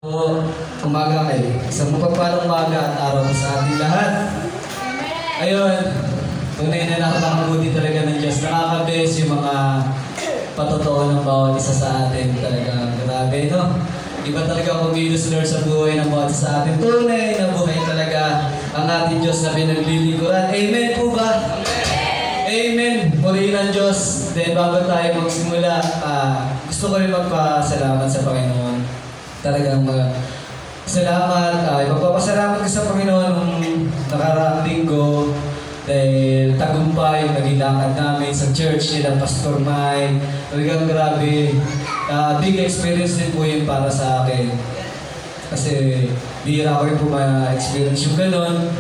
Umaga kayo. Sa mapagpalang umaga at araw sa ating lahat. Ayun, tunay na nakakabuti talaga ng Diyos. Nakaka-bless yung mga patotoo ng bawat isa sa atin. Talaga, grabe, no? Iba talaga kumilos, Lord, sa buhay ng bawat isa sa atin. Tunay na buhay talaga ang ating Diyos na pinaglilingkuran. Amen po ba? Amen! Purihin ang Diyos. Then bago tayo magsimula, gusto ko rin magpasalamat sa Panginoon. Talagang salamat. Magpapasalamat ko sa Panginoon nung nakaraang linggo dahil tagumpay yung naging lakad namin sa church nila Pastor Mike. Talagang grabe. Big experience din po yun para sa akin. Kasi bihira ko rin po ma-experience yung ganun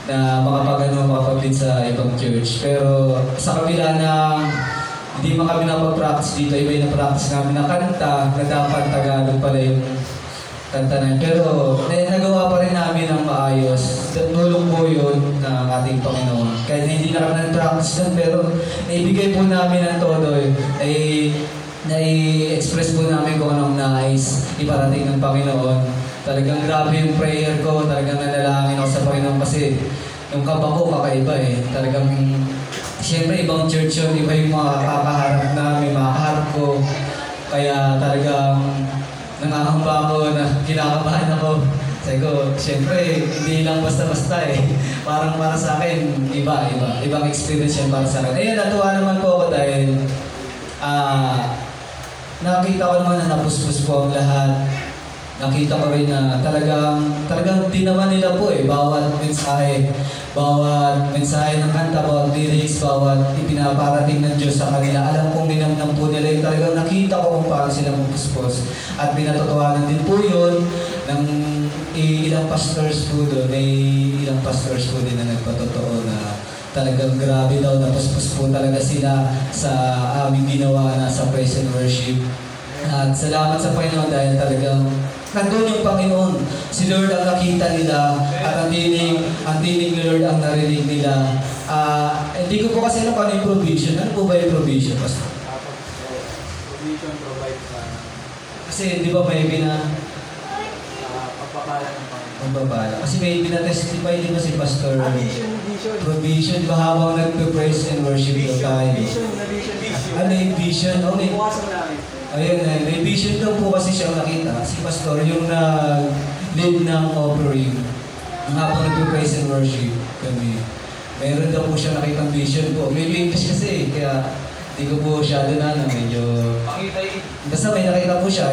na makapag-lead sa ibang church. Pero sa kabila na hindi man kami napag-practice dito, iba yung na-practice namin na kanta na dapat Tagalog pala yung kanta na yun. Pero nagawa pa rin namin ng maayos. Tulong po yun ng ating Panginoon. Kahit hindi na kami nag-practice doon, pero naibigay po namin ng todo. Nai-express po namin kung anong nais iparating ng Panginoon. Talagang grabe yung prayer ko. Talagang nanalangin ako sa Panginoon kasi yung kaba ko kakaiba eh. Talagang siyempre, ibang church yun, iba yung mga kakaharap namin, mga kaharap ko. Kaya talagang nangangamba ko na kinakabahan ako. Sabi ko, siyempre, hindi lang basta-basta eh. Parang para sa akin, ibang experience yan para sa akin. Ayun, natuwa naman po ako dahil nakita ko naman na napuspos po ang lahat. Nakita ko rin na talagang tinaman nila po eh, bawat mensahe ng kanta, bawat lyrics, bawat ipinaparating ng Diyos sa kanila. Alam kong dinamnam po nila yung talagang nakita ko kung paano sila magpuspos. At pinatotohanan din po yun ng ilang pastors po doon, ilang pastors po din na nagpatotoo na talagang grabe daw, napuspos po talaga sila sa aming ginawa na sa praise and worship. At salamat sa Panginoon dahil talagang nandun yung Panginoon. Si Lord ang nakita nila at ang tinig ni Lord ang narinig nila. Hindi ko po kasi alam kung ano yung provision. Ano po ba yung provision, Pastor? Provision provide sa... Kasi di ba may pagpapala ng Panginoon. Pagpapala. Kasi may binatestify din ba si Pastor? Vision. Provision. Di ba habang nagpe-praise and worship tayo? Vision. Ano yung vision? Okay. Bukasan namin. Ayun, may vision daw po kasi siyang nakita. Si Pastor, yung nag-lead ng offering. Nga po nag-praise and worship kami. Meron daw po siya nakitang vision po. May English kasi, kaya hindi ko po siya doon medyo... Basta may nakita po siya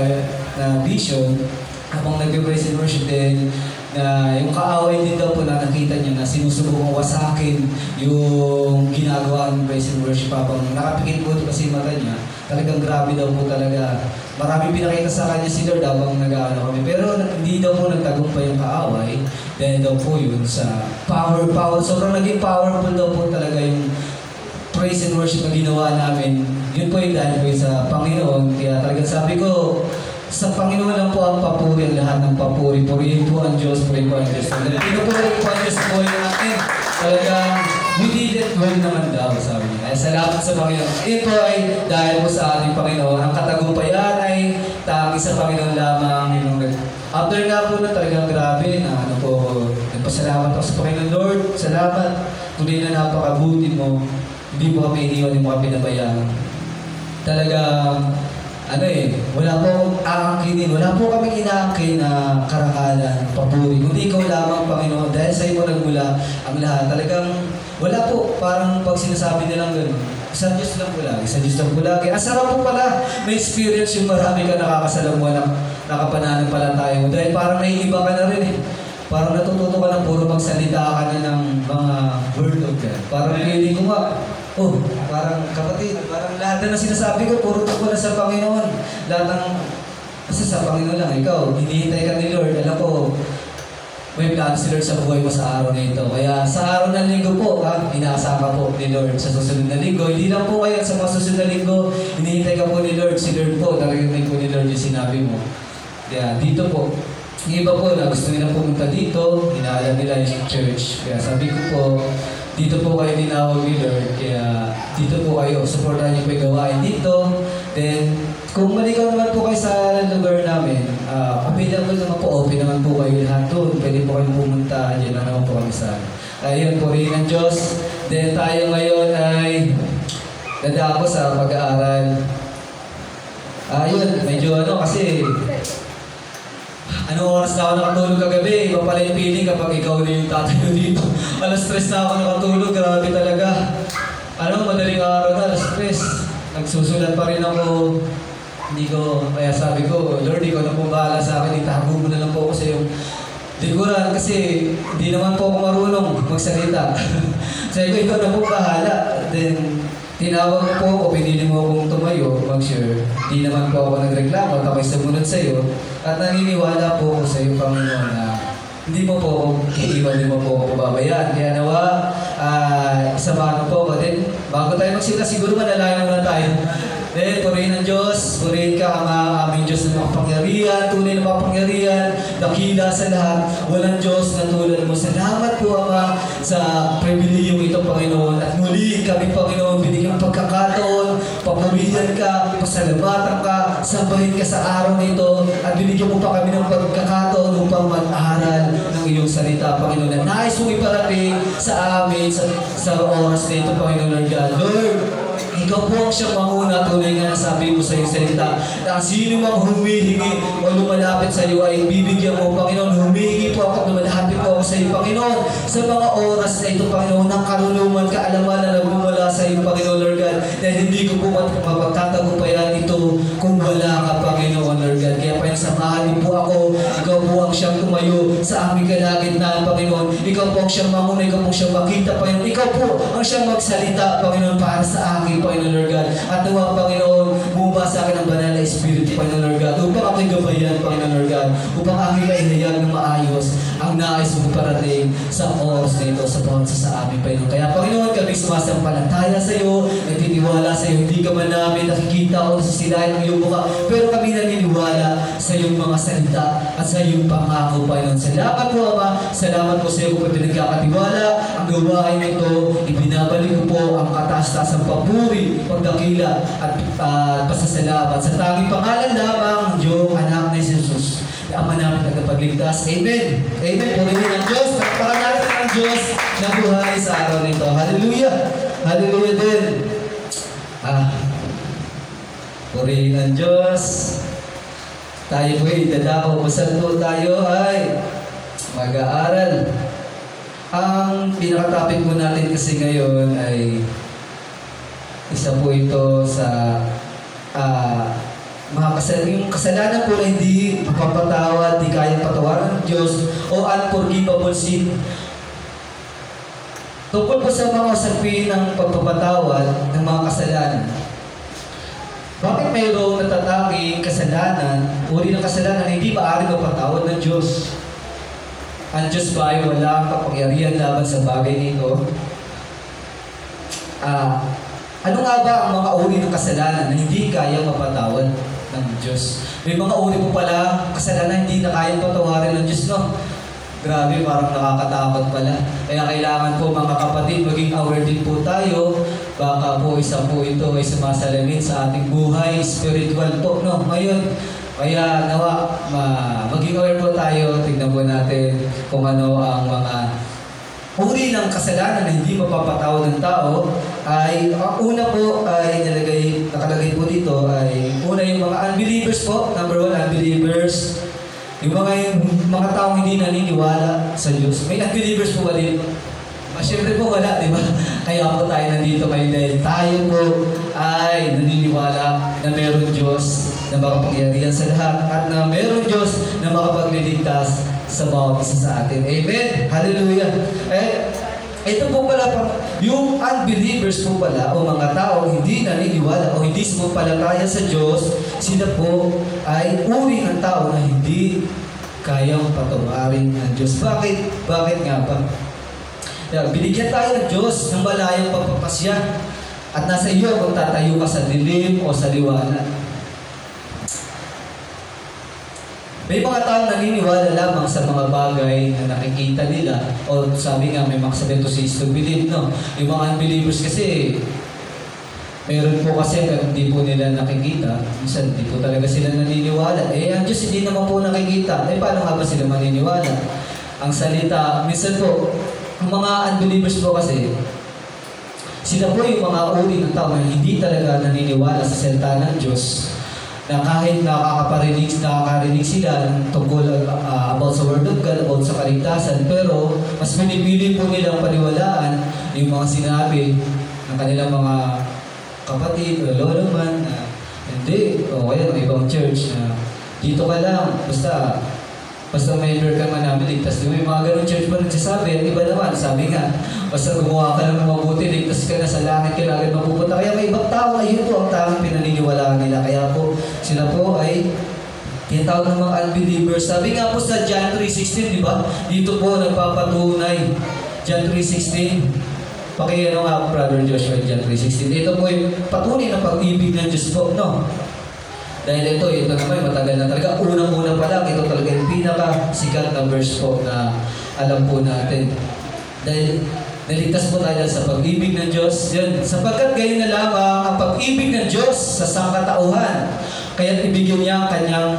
na vision habang nag-praise and worship din na yung kaaway din daw po na nakita niya na sinusubukang wasakin yung ginagawa ng praise and worship habang nakapikit po ito kasi mata niya. Talagang grabe daw po talaga. Marami pinakita sa kanya si Lord habang nag-aano kami. Pero hindi daw po nagtagumpay yung kaaway dahil daw po yun sa power. Sobrang naging powerful daw po talaga yung praise and worship na ginawa namin. Yun po yung dahil po sa Panginoon. Kaya talagang sabi ko, sa Panginoon lang po ang papuri, ang lahat ng papuri. Purihin po ang Diyos, purihin po ang Diyos. Pinupuri po ang Diyos po yung akin. Talagang, we did it well naman daw, sabi niya. Kaya salamat sa Panginoon. Ito ay dahil po sa ating Panginoon. Ang katagumpayan ay tanging sa Panginoon lamang. After nga po na talagang grabe na nagpasalamat ako sa Panginoon. Lord, salamat. Tuloy na napakabuti mo. Hindi mo kami iniwan, hindi mo kami pinabayaan. Talagang, wala po akong aangkinin, wala po kami inaangkin na karangalan, papuri. Kundi ikaw lamang, Panginoon, dahil sa iyo nagmula ang lahat. Talagang wala po, parang pag sinasabi nilang gano'n, sa Diyos lang po lagi, sa Diyos lang po lagi. Sarap po pala, may experience yung marami ka nakakasalamuha ng nakapananampalataya mo. Dahil parang naiiba ka na rin eh. Parang natututo ka ng puro magsalita ka na ng mga word of God. Parang feeling ko nga, parang kapatid, parang lahat na sinasabi ko, puro ko na sa Panginoon. Lahat ng, kasi sa Panginoon lang, ikaw, hinihintay ka ni Lord. Alam ko, may plano si Lord sa buhay mo sa araw na ito. Kaya sa araw ng linggo po, inaasahan ka po ni Lord sa susunod na linggo. Hindi lang po kayo sa mga susunod na linggo, hinihintay ka po ni Lord. Si Lord po, talagang po ni Lord yung sinabi mo. Kaya dito po, yung iba po na gusto nila pumunta dito, inaalam nila yung church. Kaya sabi ko po, dito po kayo tinawag ni Lord, kaya dito po kayo, supportan niyo po yung gawain dito. Then, Kung maligaw naman po kayo sa lugar namin, available naman po, open naman po kayo lahat doon. Pwede po kayong pumunta, dyan lang naman po kami sa ayun, purihin ng Diyos. Then tayo ngayon ay dadako sa pag-aaral. Ayun, medyo kasi anong oras na ako nakatulog kagabi? Iba pala yung feeling kapag ikaw na yung tatayo dito. Alas 3 na ako nakatulog, grabe talaga. Madaling araw na, alas 3. Nagsusulat pa rin ako. Kaya sabi ko, Lord, ikaw na po bahala sa akin, itago mo na lang po ako sa iyong likuran kasi hindi naman po ako marunong magsalita. Sabi ko, ikaw na po bahala. Then, tinawag po ako, pinili mo akong tumayo, mag-share. Hindi naman po ako nagreklamo at ako'y sumunod sa iyo. At naniniwala po ako sa iyo, Panginoon, na hindi mo po ako iiwan, hindi mo po ako pababayaan. Kaya nawa, samahan mo po ako. Then, bago tayo magsimula, siguro manalayan muna tayo. Then, purihin ng Diyos, purihin ka, Ama, aming Diyos na makapangyarihan, tunay na makapangyarihan, dakila sa lahat, walang Diyos na tulad mo. Salamat po, Ama, sa pribilehiyong ito, Panginoon. At muli kami, Panginoon, binigyan ng pagkakataon, papurihan ka, pasalamatan ka, sambahin ka sa araw na ito, at binigyan mo pa kami ng pagkakataon upang mag-aral ng iyong salita, Panginoon, na nais mong iparating sa amin, sa oras na ito, Panginoon, Lord God. Lord, ikaw po ang siyang manguna, tunay nga nasabi mo sa iyong salita, na sino mang humihingi o lumalapit sa iyo ay bibigyan mo, Panginoon. Humihingi po ako at lumalapit po ako sa iyo, Panginoon, sa mga oras na ito, Panginoon, ng karunungan, kaalaman na nagmumula sa iyo, Panginoon, Lord God, dahil hindi ko po mapagtatagumpayan ito kung wala ka, Panginoon, Lord God. Kaya samahan niyo po ako, ikaw po ang siyang tumayo sa aming kalagitnaan, Panginoon. Ikaw po ang siyang manguna, ikaw po ang siyang makita, Panginoon. Ikaw po ang siyang magsalita, Panginoon, para sa akin, Panginoon, Lord God. At nawa, Panginoon, bumaba sa akin ang banal na Espiritu, Panginoon, Lord God, upang ako'y gabayan, Panginoon, Lord God, upang aking kainayag ng maayos ang nais mo parating sa oras na ito sa bawat sa amin, Panginoon. Kaya, Panginoon, kami sumasampalataya sa iyo, nagtitiwala sa iyo, hindi ka man namin nakikita o nasisilayan ng iyong mukha, pero kami naniniwala sa iyong mga salita at sa iyong pangako, Panginoon. Salamat po, Ama. Salamat po sa iyo kung pinagkakatiwala. Ang gawain nito, ibinabalik ko po ang kataas-taasang papuri, pagdakila at pasasalamat sa tanging pangalan lamang ng Diyos, anak ni Jesus, na Ama namin tagapagligtas. Amen. Amen. Purihin ng Diyos. Takpakan natin ng Diyos na buhay sa araw nito. Hallelujah. Hallelujah din. Purihin ng Diyos. Tayo po'y dadako. Kung po tayo ay mag-aaral. Ang pinaka-topic po natin kasi ngayon ay isa po ito sa yung kasalanan po na hindi mapapatawad, di kayang patawaran ng Diyos, o unforgivable sin. Tungkol po sa mga usapin ng pagpapatawad ng mga kasalanan. Bakit mayroong natatanging kasalanan, uri ng kasalanan na hindi maaari mapatawad ng Diyos? Ang Diyos ba ay walang kapangyarihan laban sa bagay nito? Ano nga ba ang mga uri ng kasalanan na hindi kayang mapatawad ng Diyos? May mga uri po pala kasalanan hindi na kayang patawarin ng Diyos, no? Grabe, parang nakakatakot pala. Kaya kailangan po, mga kapatid, maging aware din po tayo. Baka po isa po ito ay sumasalamin sa ating buhay, spiritual po, no? Ngayon, kaya nawa, maging aware po tayo. Tignan po natin kung ano ang mga uri ng kasalanan na hindi mapapatawad ng tao. Ay, ang una po ay nakalagay po dito ay una yung mga unbelievers po. Number 1, unbelievers. Yung mga taong hindi naniniwala sa Diyos. May unbelievers po ba din? Siyempre po wala, di ba? Kaya po tayo nandito kayo dahil tayo po ay naniniwala na meron Diyos na makapangyarihan sa lahat at na meron Diyos na makapagliligtas sa bawat isa sa atin. Amen? Hallelujah! Ito po pala, yung unbelievers po pala, o mga tao hindi naniniwala o hindi sumampalataya sa Diyos, sila po ay uri ng tao na hindi kayang patawarin ng Diyos. Bakit? Bakit nga ba? Binigyan tayo ng Diyos ng malayang pagpapasya at nasa iyo kung tatayo ka sa dilim o sa liwanag. May mga taong naniniwala lamang sa mga bagay na nakikita nila. O sabi nga, may mga sabi to si to believe, no? Yung mga unbelievers kasi, Meron po kasi hindi po nila nakikita, minsan hindi po talaga sila naniniwala. Ang Diyos hindi naman po nakikita, paano nga ba sila maniniwala? Ang salita, minsan po, ang mga unbelievers po kasi, sila po yung mga uri ng tao na hindi talaga naniniwala sa salita ng Diyos, na kahit nakakarinig sila tungkol about sa Word of God, about sa kaligtasan, pero mas pinipili po nilang paniwalaan yung mga sinabi ng kanilang mga kapatid o lolo man na hindi, o kaya ng ibang church na dito ka lang, basta member ka man namin, ligtas. May mga ganun church pa nagsasabi, ang iba naman, sabi nga, basta gumawa ka lang ng mabuti, ligtas ka na sa langit, ka na agad mapupunta. Kaya may ibang tao, ayun po ang tawang pinaniniwalaan nila. Kaya po, sila po ay tinatawag ng mga unbelievers. Sabi nga po sa John 3:16, di ba? Dito po nagpapatunay. John 3:16. Pakiyano nga, Brother Joshua, John 3:16. Ito po yung patunay ng pag-ibig ng Diyos po, no? Dahil ito naman, matagal na talaga. Unang-una pa lang, ito talaga yung pinaka-sikat na verse po na alam po natin. Dahil naligtas po tayo sa pag-ibig ng Diyos. Yun, sapagkat gayon na lamang ang pag-ibig ng Diyos sa sangkatauhan. Kaya't ibigyan niya ang kanyang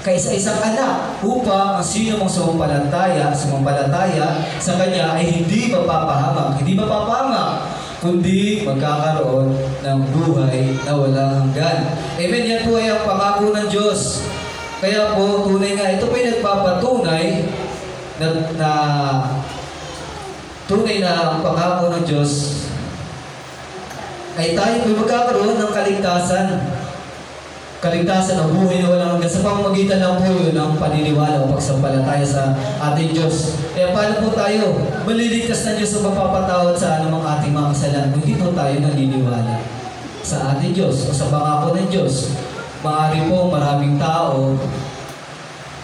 kaisa-isang anak upang ang sino mong sumampalataya sa kanya ay hindi mapapahamak, kundi magkakaroon ng buhay na walang hanggan. Amen. Yan po ay ang pangako ng Diyos. Kaya po, tunay nga, ito po ay nagpapatunay na tunay na ang pangako ng Diyos ay tayo po magkakaroon ng kaligtasan ng buhay na walang hanggan sa pamamagitan ng po yun ng paniniwala o pagsampalataya sa ating Diyos. Kaya paano po tayo maliligtas na Diyos o magpapatawad sa anumang ating mga kasalanan kung hindi po tayo naniniwala sa ating Diyos o sa pangako ng Diyos? Maaari po maraming tao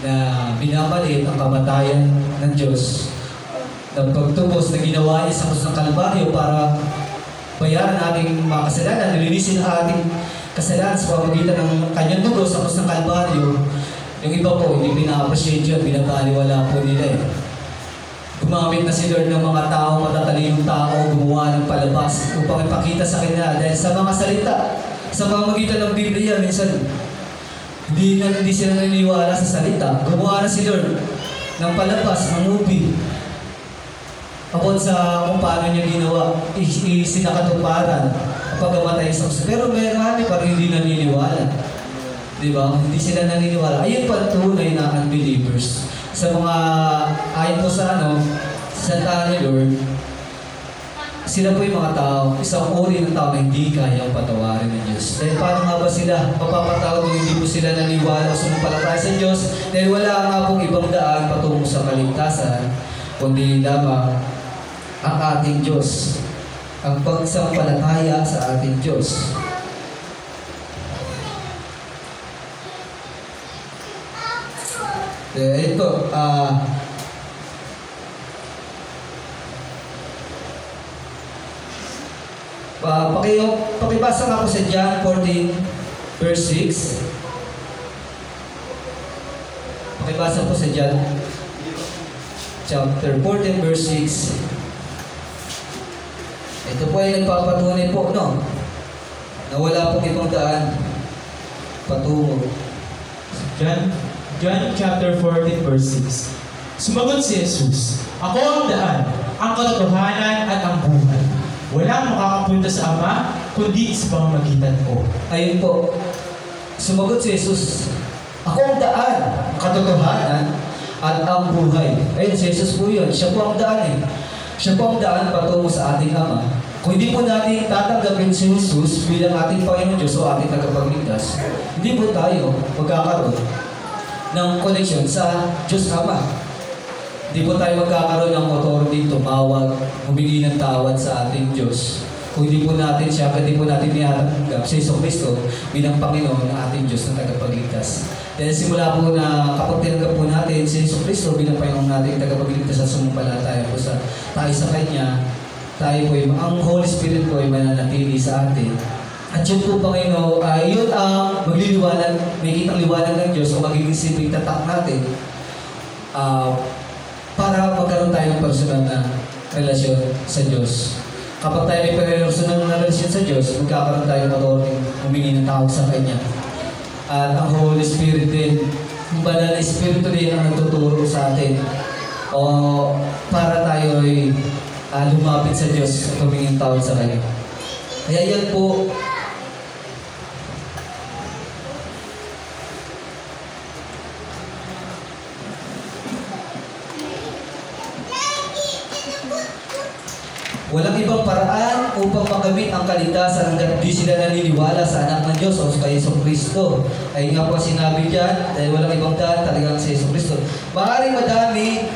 na binamalit ang kamatayan ng Diyos ng pagtubos na ginawa niya sa krus ng Kalbaryo para bayaran ating mga kasalanan, nilinisin ang ating kasalanan sa pamamagitan ng kanyang dugo sa krus ng Kalbaryo. Yung iba po, hindi pina-appreciate yun, binabaliwala po nila eh. Gumamit na si Lord ng mga tao, matatalinong tao, gumawa ng palabas upang ipakita sa kanya dahil sa mga salita, sa pamamagitan ng Biblia, minsan hindi sila naniniwala sa salita. Gumawa na si Lord ng palabas, ng movie, about sa kung paano niya ginawa, isinakatuparan ang pagkamatay sa krus. Pero marami pa rin hindi naniniwala. Diba? Hindi sila naniniwala. Ayun pa tunay na unbelievers. Sa mga, ayon po sa salita ni Lord, sila po yung mga tao, isang uri ng tao na hindi kayang patawarin ng Diyos. Dahil paano nga ba sila mapapatawad kung hindi po sila naniniwala o sumampalataya sa Diyos? Dahil wala nga pong ibang daan patungo sa kaligtasan, kundi lamang ang ating Diyos, ang pagsampalataya sa ating Diyos. Ito, pakibasa nga po sa John 14, verse 6. Pakibasa po sa John chapter 14, verse 6. Ito po ay nagpapatunay po, no? Na wala pong ibang daan patungo. John chapter 14, verse 6. Sumagot si Jesus, "Ako ang daan, ang katotohanan at ang buhay. Walang makakapunta sa Ama, kundi sa pamamagitan ko." Ayun po, sumagot si Jesus, "Ako ang daan, ang katotohanan at ang buhay." Ayun, si Jesus po yun. Siya po ang daan eh. Siya po ang daan patungo sa ating Ama. Kung hindi po natin tatanggapin si Jesus bilang ating Panginoon Diyos o ating tagapagligtas, hindi po tayo magkakaroon ng koneksyon sa Diyos Ama. Hindi po tayo magkakaroon ng authority tumawag, humingi ng tawad sa ating Diyos. Kung hindi po natin siya, hindi po natin niyatanggap si Kristo bilang Panginoon ng ating Diyos na tagapagligtas. Dahil simula po na kapag tinanggap po natin si Kristo bilang Panginoon nating tagapagligtas at sumumpalataya po tayo sa Kanya, tayo po ang Holy Spirit po ay mananatili sa atin. At yun po, Panginoon, yun ang magliliwanag, may kitang liwanag ng Diyos o magiging simpleng tatak natin para magkaroon tayo ng personal na relasyon sa Diyos. kapag tayo may personal na relasyon sa Diyos, magkakaroon tayo ng authority humingi ng tawag sa Kanya. At ang Holy Spirit din, yung banal na Espiritu din ang nagtuturo sa atin o para tayo ay lumapit sa Diyos at humingi ng tawag sa Kanya. Kaya yan po, walang ibang paraan upang makamit ang kaligtasan hanggat di sila naniniwala sa anak ng Diyos o sa Yesu Kristo. Ay nga po sinabi dyan, dahil walang ibang daan talagang sa Yesu Kristo. Maaaring madami.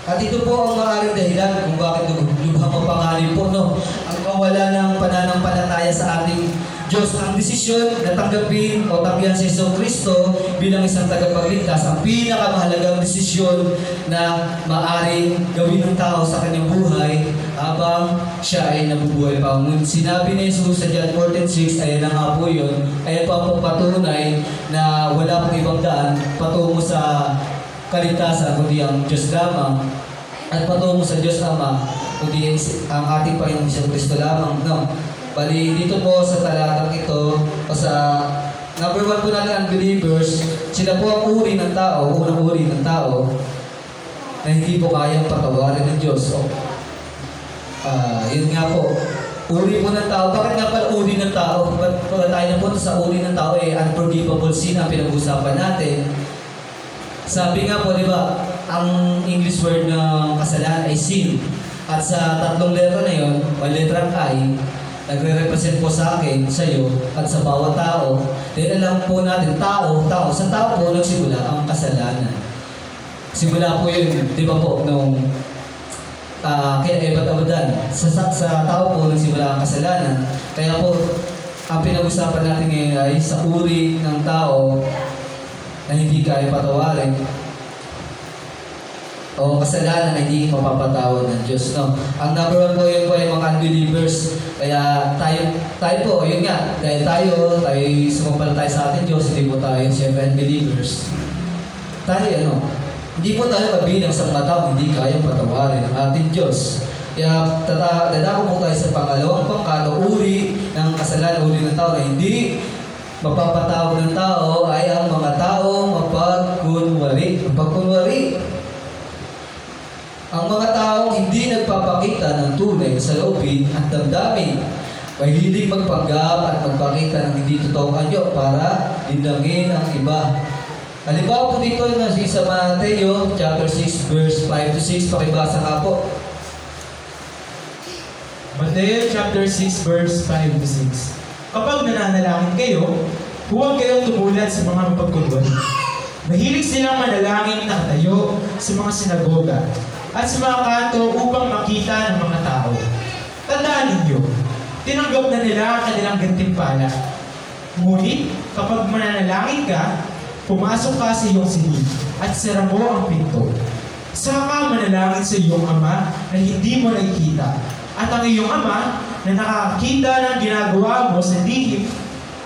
At ito po ang maaaring dahilan kung bakit lubhang mapangalim po, no? Ang kawalan ng pananampalataya sa ating Diyos. Ang desisyon na tanggapin o tanggihan si Yesu Kristo bilang isang tagapagligtas, ang pinakamahalagang desisyon na maaaring gawin ng tao sa kanyang buhay habang siya ay nabubuhay pa. Ngunit sinabi ni Jesus sa John 14:6, ayan na nga po yun, ayan pa po patunay na wala pong ibang daan patungo sa kaligtasan, kundi ang Diyos lamang, at patungo sa Diyos Ama, kundi ang ating Panginoong Hesus Kristo lamang. No? Bali, dito po sa talatang ito, o sa number 1 po natin, unbelievers, sila po ang uri ng tao, unang uri ng tao, na hindi po kayang patawarin ng Diyos. So, yun nga po, uri po ng tao. Bakit nga pala uri ng tao? Ba't tayo na po sa uri ng tao, unforgivable sin ang pinag-usapan natin. Sabi nga po, di ba, ang English word ng kasalanan ay sin. At sa tatlong letra na yun, o letrang I, nagre-represent po sa akin, sa iyo, at sa bawat tao. Dahil alam po natin, sa tao po nagsimula ang kasalanan. Simula po yun, di ba po, nung kaya Abadan, sa tao po nagsimula ang kasalanan. Kaya po, ang pinag-usapan natin ngayon ay sa uri ng tao na hindi kaya patawarin o kasalanan na hindi mapapatawad ng Diyos. No? Ang number 1 po yun po ay mga unbelievers. Kaya tayo po, yun nga, dahil tayo sumampalataya sa ating Diyos, hindi po tayo siyempre unbelievers. Tayo, hindi po tayo kabilang sa mga tao hindi kayang patawarin ng ating Diyos. Kaya dadako po tayo sa pangalawang pangkat, uri ng kasalanan, uri ng tao na hindi mapapatawad ng tao ay ang mga tao mapagkunwari. Ang mga taong hindi nagpapakita ng tunay sa loobin at damdamin, mahilig magpanggap at magpakita ng hindi totoong anyo para lindangin ang iba. Halimbawa po dito na sa Mateo chapter 6 verse 5-6, pakibasa nga po. Mateo chapter 6 verse 5-6. Kapag nananalangin kayo, huwag kayong tumulad sa mga mapagkunwari. Mahilig silang manalangin na nakatayo sa mga sinagoga at sa mga kanto upang makita ng mga tao. Tandaan ninyo, tinanggap na nila ang kanilang gantimpala. Ngunit, kapag mananalangin ka, pumasok ka sa iyong silid at sara mo ang pinto. Saka ka manalangin sa iyong Ama na hindi mo nakikita. At ang iyong Ama na nakakita ng ginagawa mo sa lihim,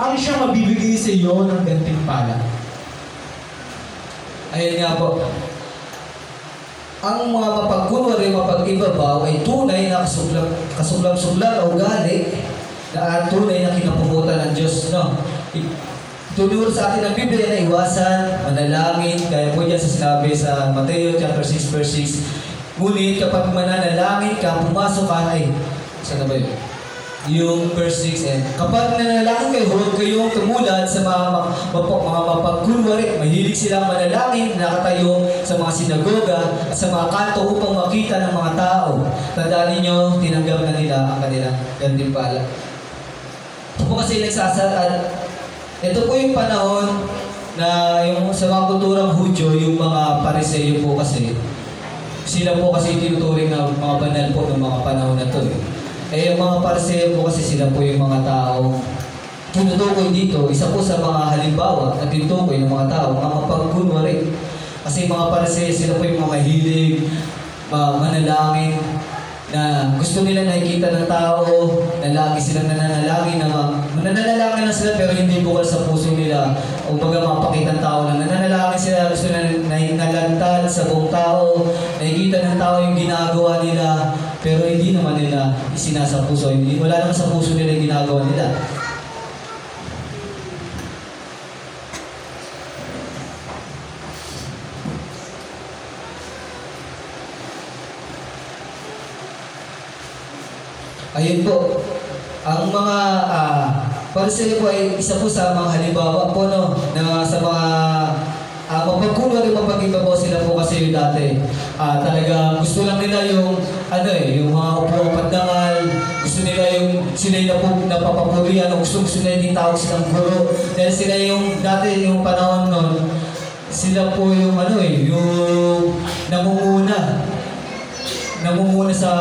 ang siyang mabibigay sa iyo ng gantimpala. Ayun nga po. Ang mga mapagkunwari, mapag-ibabaw ay tunay na kasublang-sublang o ugali na tunay na kinapuputan ng Diyos. No? Tunuro sa atin ang Biblia na iwasan, manalangin, kaya po dyan sa sinabi sa Mateo chapter 6 verse 6. Ngunit kapag mananalangin ka, pumasok ka ay, saan na ba yun? Yung verse 6, kapag nanalangin kayo, huwag kayong tumulad sa mga mapagkunwari. Mahilig silang manalangin, nakatayo sa mga sinagoga at sa mga kanto upang makita ng mga tao. Tandaan ninyo, tinanggap na nila ang kanilang gantimpala. Ito po kasi ito po yung panahon na yung sa mga kulturang Hudyo, yung mga Pariseyo po kasi, sila po kasi tinuturing na mga banal po ng mga panahon na ito. Yung mga Pariseyo po kasi sila po yung mga tao tinutukoy dito. Isa po sa mga halimbawa na tinutukoy ng mga tao, mga mapagkunwari. Kasi mga Pariseyo sila po yung mga mahilig, manalangin. na gusto nila nakikita ng tao, na lagi silang nananalangin, nananalangin na sila pero hindi bukal sa puso nila. O baga mapakita ng tao lang, nananalangin sila, gusto na nalantad sa buong tao, nakikita ng tao yung ginagawa nila, pero hindi naman nila isinasa puso. Wala naman sa puso nila yung ginagawa nila. Ayun po, ang mga Pariseo po ay isa po sa mga halimbawa po no, na sa mga mapagkunwari mapag-iba po sila po kasi dati. Talaga gusto lang nila yung yung mga upong pandangal, gusto nila yung sila yung napapapurihan, gusto nila yung tawag silang guro. Dahil sila yung dati yung panahon nun, sila po yung yung namumuna sa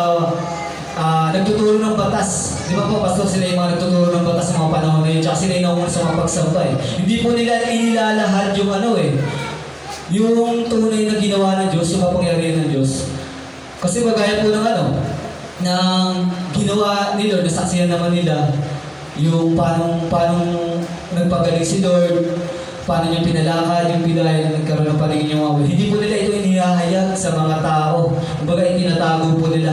nagtuturo ng batas. Di ba po, pastor, sila yung mga nagtuturo ng batas sa mga panahon na yun. Tsaka sila yung nauna sa mga pagsamba eh. Hindi po nila inilalahad yung yung tunay na ginawa ng Diyos, yung kapangyarihan ng Diyos. Kasi magaya po ng ng ginawa ni Lord, nasaksihan naman nila yung paano nagpagaling si Lord, paano niya pinalakad, yung pilay na nagkaroon ng paningin yung awal. Hindi po nila ito inihahayag sa mga tao. Kumbaga, itinatago po nila.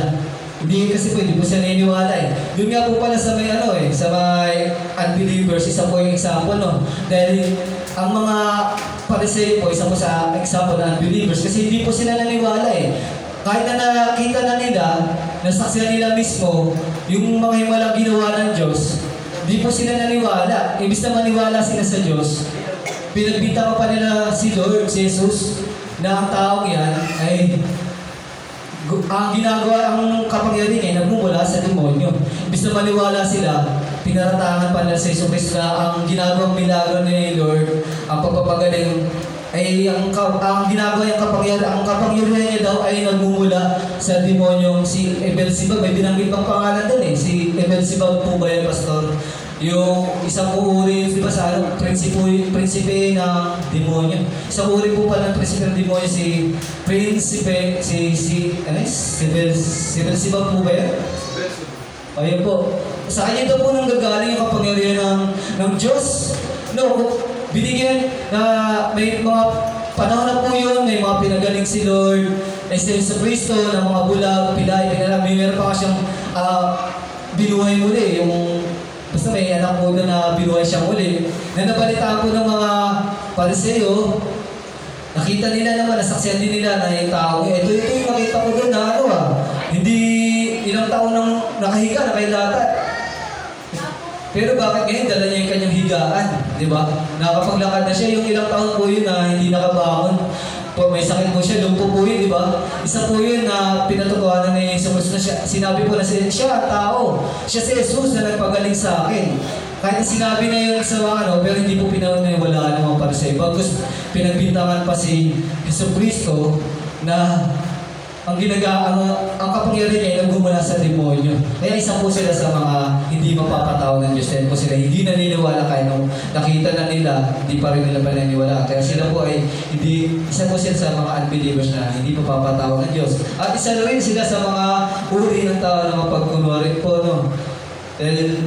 Hindi kasi po, hindi po siya naniniwala eh. Doon nga po pala sa may sa may unbelievers, isa po yung example no. Dahil ang mga Pariseo po, isa po sa example ng unbelievers kasi hindi po sila naniwala eh. Kahit na nakita na nila, nasaksihan nila mismo, yung mga himalang ginawa ng Diyos, hindi po sila naniwala. Ibig na maniwala sila sa Diyos, pinagbitaw pa nila si Lord, si Jesus, na ang taong yan ay ang ginagawa, ang kapangyarihan ay nagmumula sa demonyo. Imbis na maniwala sila, pinaratangan pa nila sa Yesu Cristo na ang ginagawang milagro ni Lord, ang pagpapagaling, ay ang ginagawa yung kapangyarihan niya daw ay nagmumula sa demonyong si Beelzebub. May binanggit pang pangalan doon si Beelzebub po ba yan, pastor? Yung isang uri, di ba sa prinsipe ng demonyo. Isang uri po pala ng prinsipe ng demonyo si Beelzebub po ba yan? Ayun po. Sa kanya daw po nang gagaling yung kapangyarihan ng Diyos. No, binigyan na may mga panahon na po yun, may mga pinagaling si Lord, ay si Cristo, ng mga bulag, pilay, meron pa siyang binuhay muli, yung basta may anak po na binuhay siya muli. Na nabalitaan po ng mga Pariseo, nakita nila naman, nasaksihan din nila na yung tao. Ito yung makita ko doon na hindi ilang taon nang nakahiga, nakailatad. Pero bakit ngayon dala niya yung kanyang higaan, di ba? Nakapaglakad na siya, yung ilang taon po yun na hindi nakabangon. May sakit po siya, lumpo po yun, di ba? Isa po yun na pinatutuhanan ni Jesus na siya. Sinabi po na siya ang tao. Siya si Jesus na nagpagaling sa akin. Kahit sinabi na yun sa mga pero hindi po pinaniwalaan ng mga Pariseo. Bagkus pinagbintangan pa si Jesucristo na ang kapangyarihan niya ay nagmumula sa demonyo. Kaya isa po sila sa mga hindi mapapatao ng Diyos. Dahil po sila hindi naniniwala kaya nung nakita na nila, hindi pa rin nila paniniwala. Kaya sila po ay isa po sila sa mga unbelievers na hindi mapapatao ng Diyos. At isa rin sila sa mga uri ng tao na mapagkunwari po. No? Dahil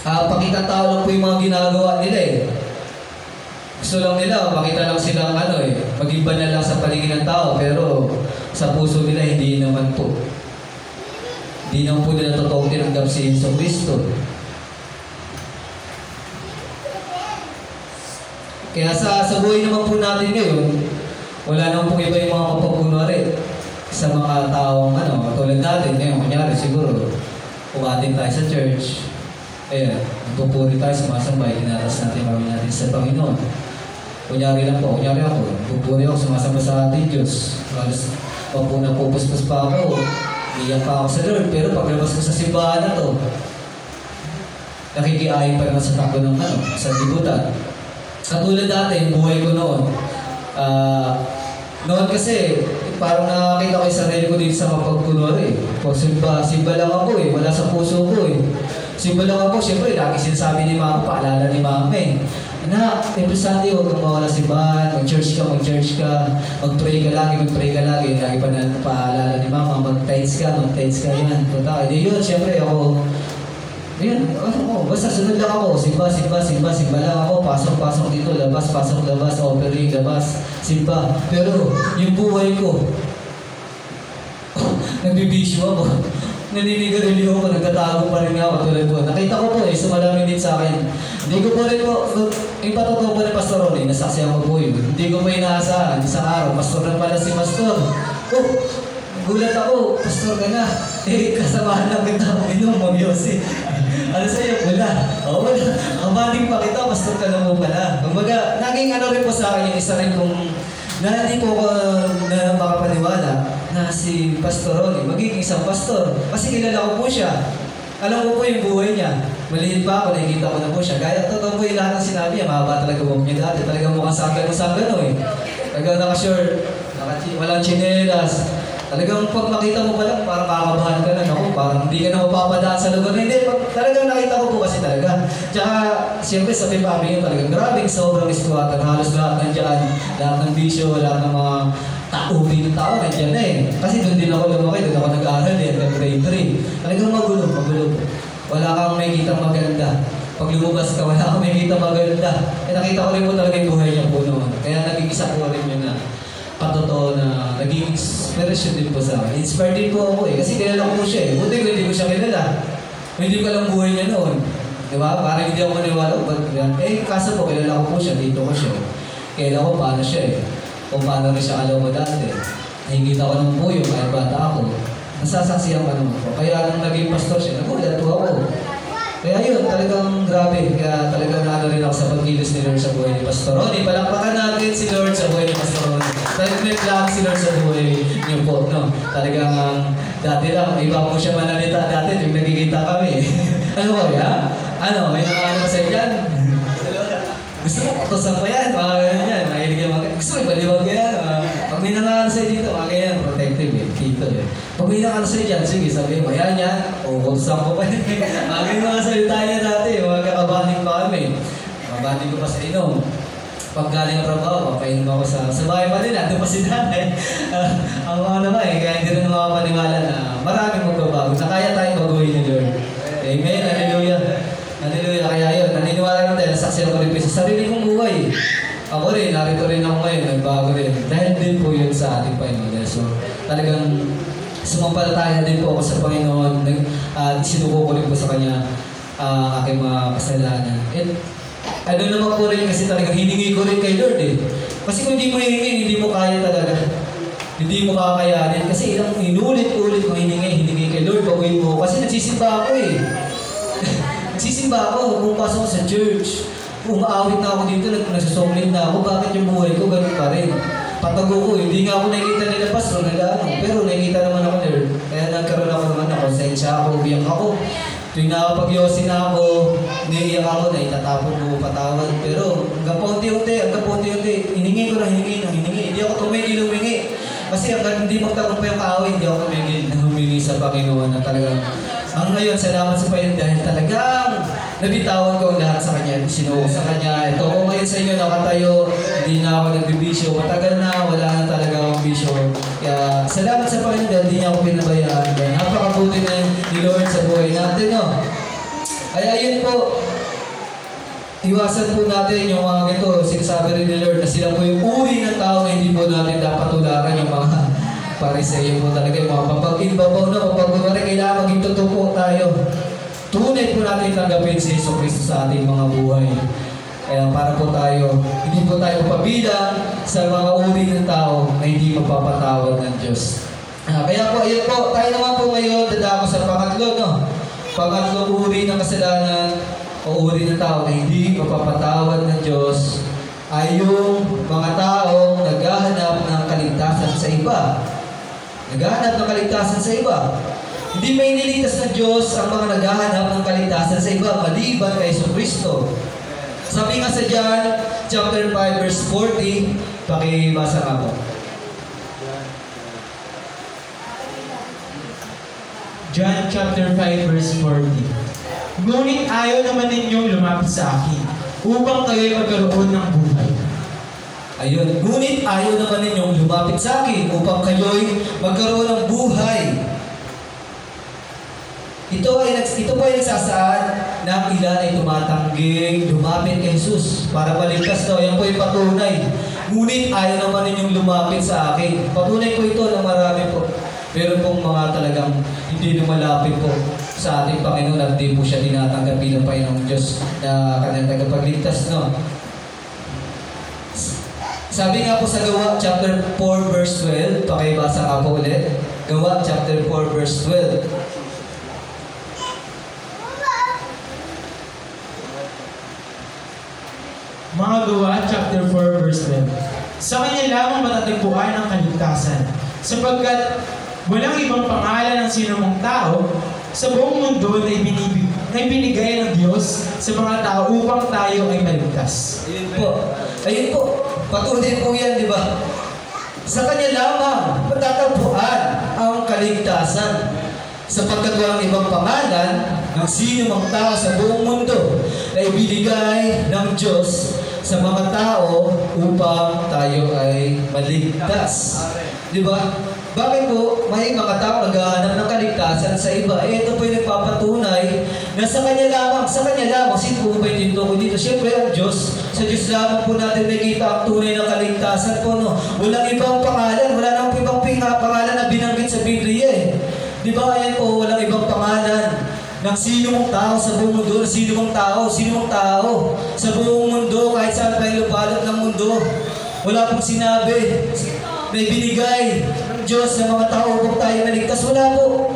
pakita tao lang po yung mga ginagawa nila eh. Gusto lang nila, makita lang silang maging banal lang sa paligid ng tao, pero sa puso nila hindi naman po. Hindi naman po nila totoong tinanggap si Yesu Cristo. Kaya sa buhay naman po natin ngayon, wala naman po iba yung mga mapagkunwari sa mga taong tulad natin ngayon. Kunyari siguro, umatin tayo sa church, nagpupuri tayo, sumasambay, inaras natin kami natin sa Panginoon. Kunyari ako, pupuri ako, sumasamba sa ating Diyos. Halos pupus-pus pa ako, iyak pa ako sa Lord, pero paglabas ko sa simbahan na to, nakikiayin pa naman sa takbo ng sa libutan. Katulad dati, yung buhay ko noon, noon kasi, parang nakakita ko yung sarili ko dito sa mapagkunwari. Simba lang ako wala sa puso ko Simba lang ako, siyempre, lagi sinasabi ni Mama, paalala ni Mama Anak, every Sunday, huwag kang mawala sa simbahan, mag-church ka, mag-pray ka lagi, lagi pa na paalala ni Mama, mag-time mag-tense ka, yan. Punta ka. Di yun, syempre ako, ayun, basta sunod lang ako. Simba lang ako. Pasok dito, labas, offering, labas, simba. Pero, yung buhay ko, nagbibisyo ako. Naninigarilyo ako, nagtatago pa rin ako tulad po. Nakita ko po sumalaming din sa akin. Hindi ko po rin po, yung patotoo po ni Pastor Ronnie, nasaksihan ko po yun. Hindi ko pa inaasahan, isang araw, pastor na pala si Pastor. Gulat ako, pastor ka na. Kasamahan lang kita, mag-yosi. Ano sa'yo? Wala. Wala. Kabaling pa kita, pastor ka na mo pala. Kumbaga, naging rin po sa akin yung isa rin kung na hindi po ako na makapaniwala na si Pastor Ronnie magiging isang pastor. Kasi kilala ko po siya. Alam ko po yung buhay niya. Maliit pa ako, nakikita ko na po siya. Kaya totoo po yung lahat ng sinabi niya. Mahaba talaga po niya dati. Talagang mukhang sanggan eh. Talagang naka-shirt, walang chinelas. Talagang pag makita mo pa lang, parang kakabahan ka na. Ako, parang hindi ka na mapapadaan sa lugar. Hindi, talagang nakita ko po kasi talaga. Tsaka, siyempre sa pipami yun talagang grabing sobrang squatter. Halos lahat nandiyan. Lahat ng bisyo, lahat ng mga taubi ng tao nandiyan Kasi doon din ako lumaki, doon ako nag-aaral hanggang grade 3. Talagang magulo. Wala kang makikita maganda. Pag lumabas ka, wala kang makikita maganda. Nakita ko rin po talaga yung buhay niya po noon. Kaya naging isa po rin yun na patotoo na naging inspiration din po sa akin. Inspired din po ako kasi kilala ko po siya Buti ko hindi ko siya kilala. Hindi ko alam buhay niya noon. Diba? Parang hindi ako maniwala. Kaso po kilala ko po siya, dito ko siya. Kilala ko paano siya Kung paano rin siya alam ko dati. Nakikita ko ng buyo kahit bata ako. Nasasaksihan pa naman ko. Kaya nung naging pastor siya, nagulat po ako. Kaya yun, talagang grabe. Kaya talagang rin ako sa pagkilos ni Lord sa buhay ni Pastor Ronnie. Palakpakan natin si Lord sa buhay ni Pastor Ronnie. Talagang lang si Lord sa buhay niyo po, no? Talagang dati lang, iba po siya manalita dati, yung nagkikita kami. Ano ba yan? May nakaano sa dyan? Gusto mo, utosan pa yan, mga ganyan yan. Mahilig yung mga, gusto mo, ibaliwag ka yan. Pag may nakaano sa'yo dito, mga ganyan, protective dito Pag may nakaano sa'yo dyan, sige, sabihin mo, yan, utosan ko pa yan. Mga mga salita niya dati, mga kakabanding pa kami. Kabanding ko pa sa inom. Pag galing ang trabaho, papainom ako sa bahay pa nila, doon pa si nanay. Ang mga naman kaya hindi rin makapaniwala na maraming magbabago. Na kaya tayong baguhin ni Lord. Amen, hallelujah. Hallelujah, kaya yun, naniniwala lang tayo, nasaksihan ko rin po sa sarili kong buhay. Ako rin, narito rin ako ngayon, nagbago rin. Dahil din po yun sa ating Panginoon. So, talagang sumampalataya din po ako sa Panginoon at sinuko ko rin po sa Kanya aking mga kasalanan. And naman po rin kasi talagang hiningi ko rin kay Lord Kasi kung hindi mo hiningi, hindi mo kaya talaga. Hindi mo kakayanin. Kasi ilang inulit-ulit ko hiningi kay Lord, baguhin mo. Kasi nagsisimba ako Nagsisimba ako, pumapasok ako sa church. Umaawit na ako dito, nagsusongling na ako. Bakit yung buhay ko ganun pa rin? Patago ko, hindi nga ako nakikita nila pastor, pero nakikita naman ako Lord. Kaya nagkaroon ako naman ng konsensya ako, biyak ako. Tuwing nakapag-yosin na ako, naiiyak ako, naitatapon ko patawad. Pero hanggang paunti-unti, hiningi ko na hiningi. Hindi ako tumigil humingi. Kasi hanggang hindi magtagumpay ang kaaway, hindi ako tumigil na humingi sa Panginoon na talagang ngayon, salamat sa Panginoon dahil talagang nabitawan ko ang lahat sa Kanya, sinuko sa Kanya. Ito ko ngayon sa inyo nakatayo, hindi na ako nagbibisyo. Matagal na, wala na talaga akong bisyo. Kaya salamat sa Panginoon dahil hindi niya ako pinabayaan. Dahil napakabuti na ni Lord sa buhay natin, no? Kaya yun po, iwasan po natin yung mga ganito. Sinasabi rin ni Lord na sila po yung uri ng tao na hindi po natin dapat tularan yung mga Pariseyo po talaga yung mga papag-imbabaw na papag-umari. Kailangan maging totoo po tayo. Tunay po natin tanggapin si Yesu Cristo sa ating mga buhay. Kaya para po tayo, hindi po tayo pabilang sa mga uri ng tao na hindi mapapatawad ng Diyos. Kaya po, ayun po, tayo naman po ngayon dadako sa pangatlo, no? Pangatlong uri ng kasalanan o uri ng tao na hindi mapapatawad ng Diyos ay yung mga taong naghahanap ng kaligtasan sa iba. Naghahanap ng kaligtasan sa iba. Hindi may nililigtas ng Diyos ang mga naghahanap ng kaligtasan sa iba, maliban kay Yesu Cristo. Sabi nga sa John, chapter 5, verse 40, pakibasa nga po. John chapter 5, verse 40. Ngunit ayaw naman ninyong lumapit sa akin, upang kayo'y magkaroon ng buhay. Ayun, ngunit ayaw naman ninyong lumapit sa akin upang kayo'y magkaroon ng buhay. Ito po ay nagsasaad na ang ilan ay tumatangging lumapit kay Jesus para maligtas daw. Yan po yung patunay. Ngunit ayaw naman ninyong lumapit sa akin. Patunay po ito na marami po. Pero pong mga talagang hindi lumalapit po sa ating Panginoon at di po siya tinatanggap bilang Panginoong Diyos na kanyang tagapagligtas, no? Sabi nga po sa Gawa chapter 4 verse 12, pakibasa nga po ulit. Gawa chapter 4 verse 12. Mga Gawa, chapter 4, verse 12. Sa kanya lamang matatagpuan ang kaligtasan, sapagkat walang ibang pangalan ng sinumang tao sa buong mundo na ibinigay ng Diyos sa mga tao upang tayo ay maligtas. Ayun po. Patunay po yan, di ba? Sa kanya lamang matatagpuan ang kaligtasan, sapagkat walang ibang pangalan ng sinumang tao sa buong mundo na ibinigay ng Diyos sa mga tao upang tayo ay maligtas. Di ba? Bakit po may mga tao naghahanap ng kaligtasan sa iba? Ito po yung nagpapatunay na sa Kanya lamang. Sino po ba yung ko dito? Siyempre ang Diyos. Sa Diyos lamang po natin nakita ang tunay na kaligtasan po. No? Walang ibang pangalan. Wala nang ibang pangalan na binanggit sa Biblia eh. Di ba? Ayan po, walang ibang pangalan ng sinong tao sa buong mundo, sinong tao sa buong mundo, kahit saan tayo lubalot ng mundo. Wala pong sinabi na ibinigay ng Diyos sa mga tao upang tayo maligtas. Wala po.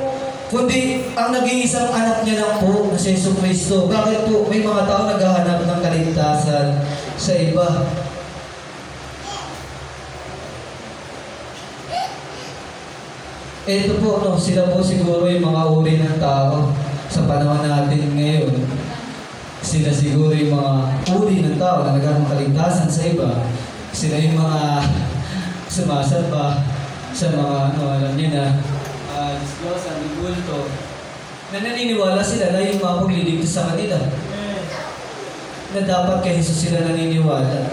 Kundi ang nag-iisang anak niya lang po na si Yesu Cristo. Bakit po may mga tao naghahanap ng kaligtasan sa iba? Ito po, no, sila po siguro yung mga uri ng tao sa panahon natin ngayon. Sila siguro yung mga uri ng tao na naghahanap ng kaligtasan sa iba. Sila yung mga sumasamba sa mga, alam niyo na, Diyos, ang bulto, na naniniwala sila na yung mga pagliligtas sa kanila. Na dapat kay Jesus sila naniniwala.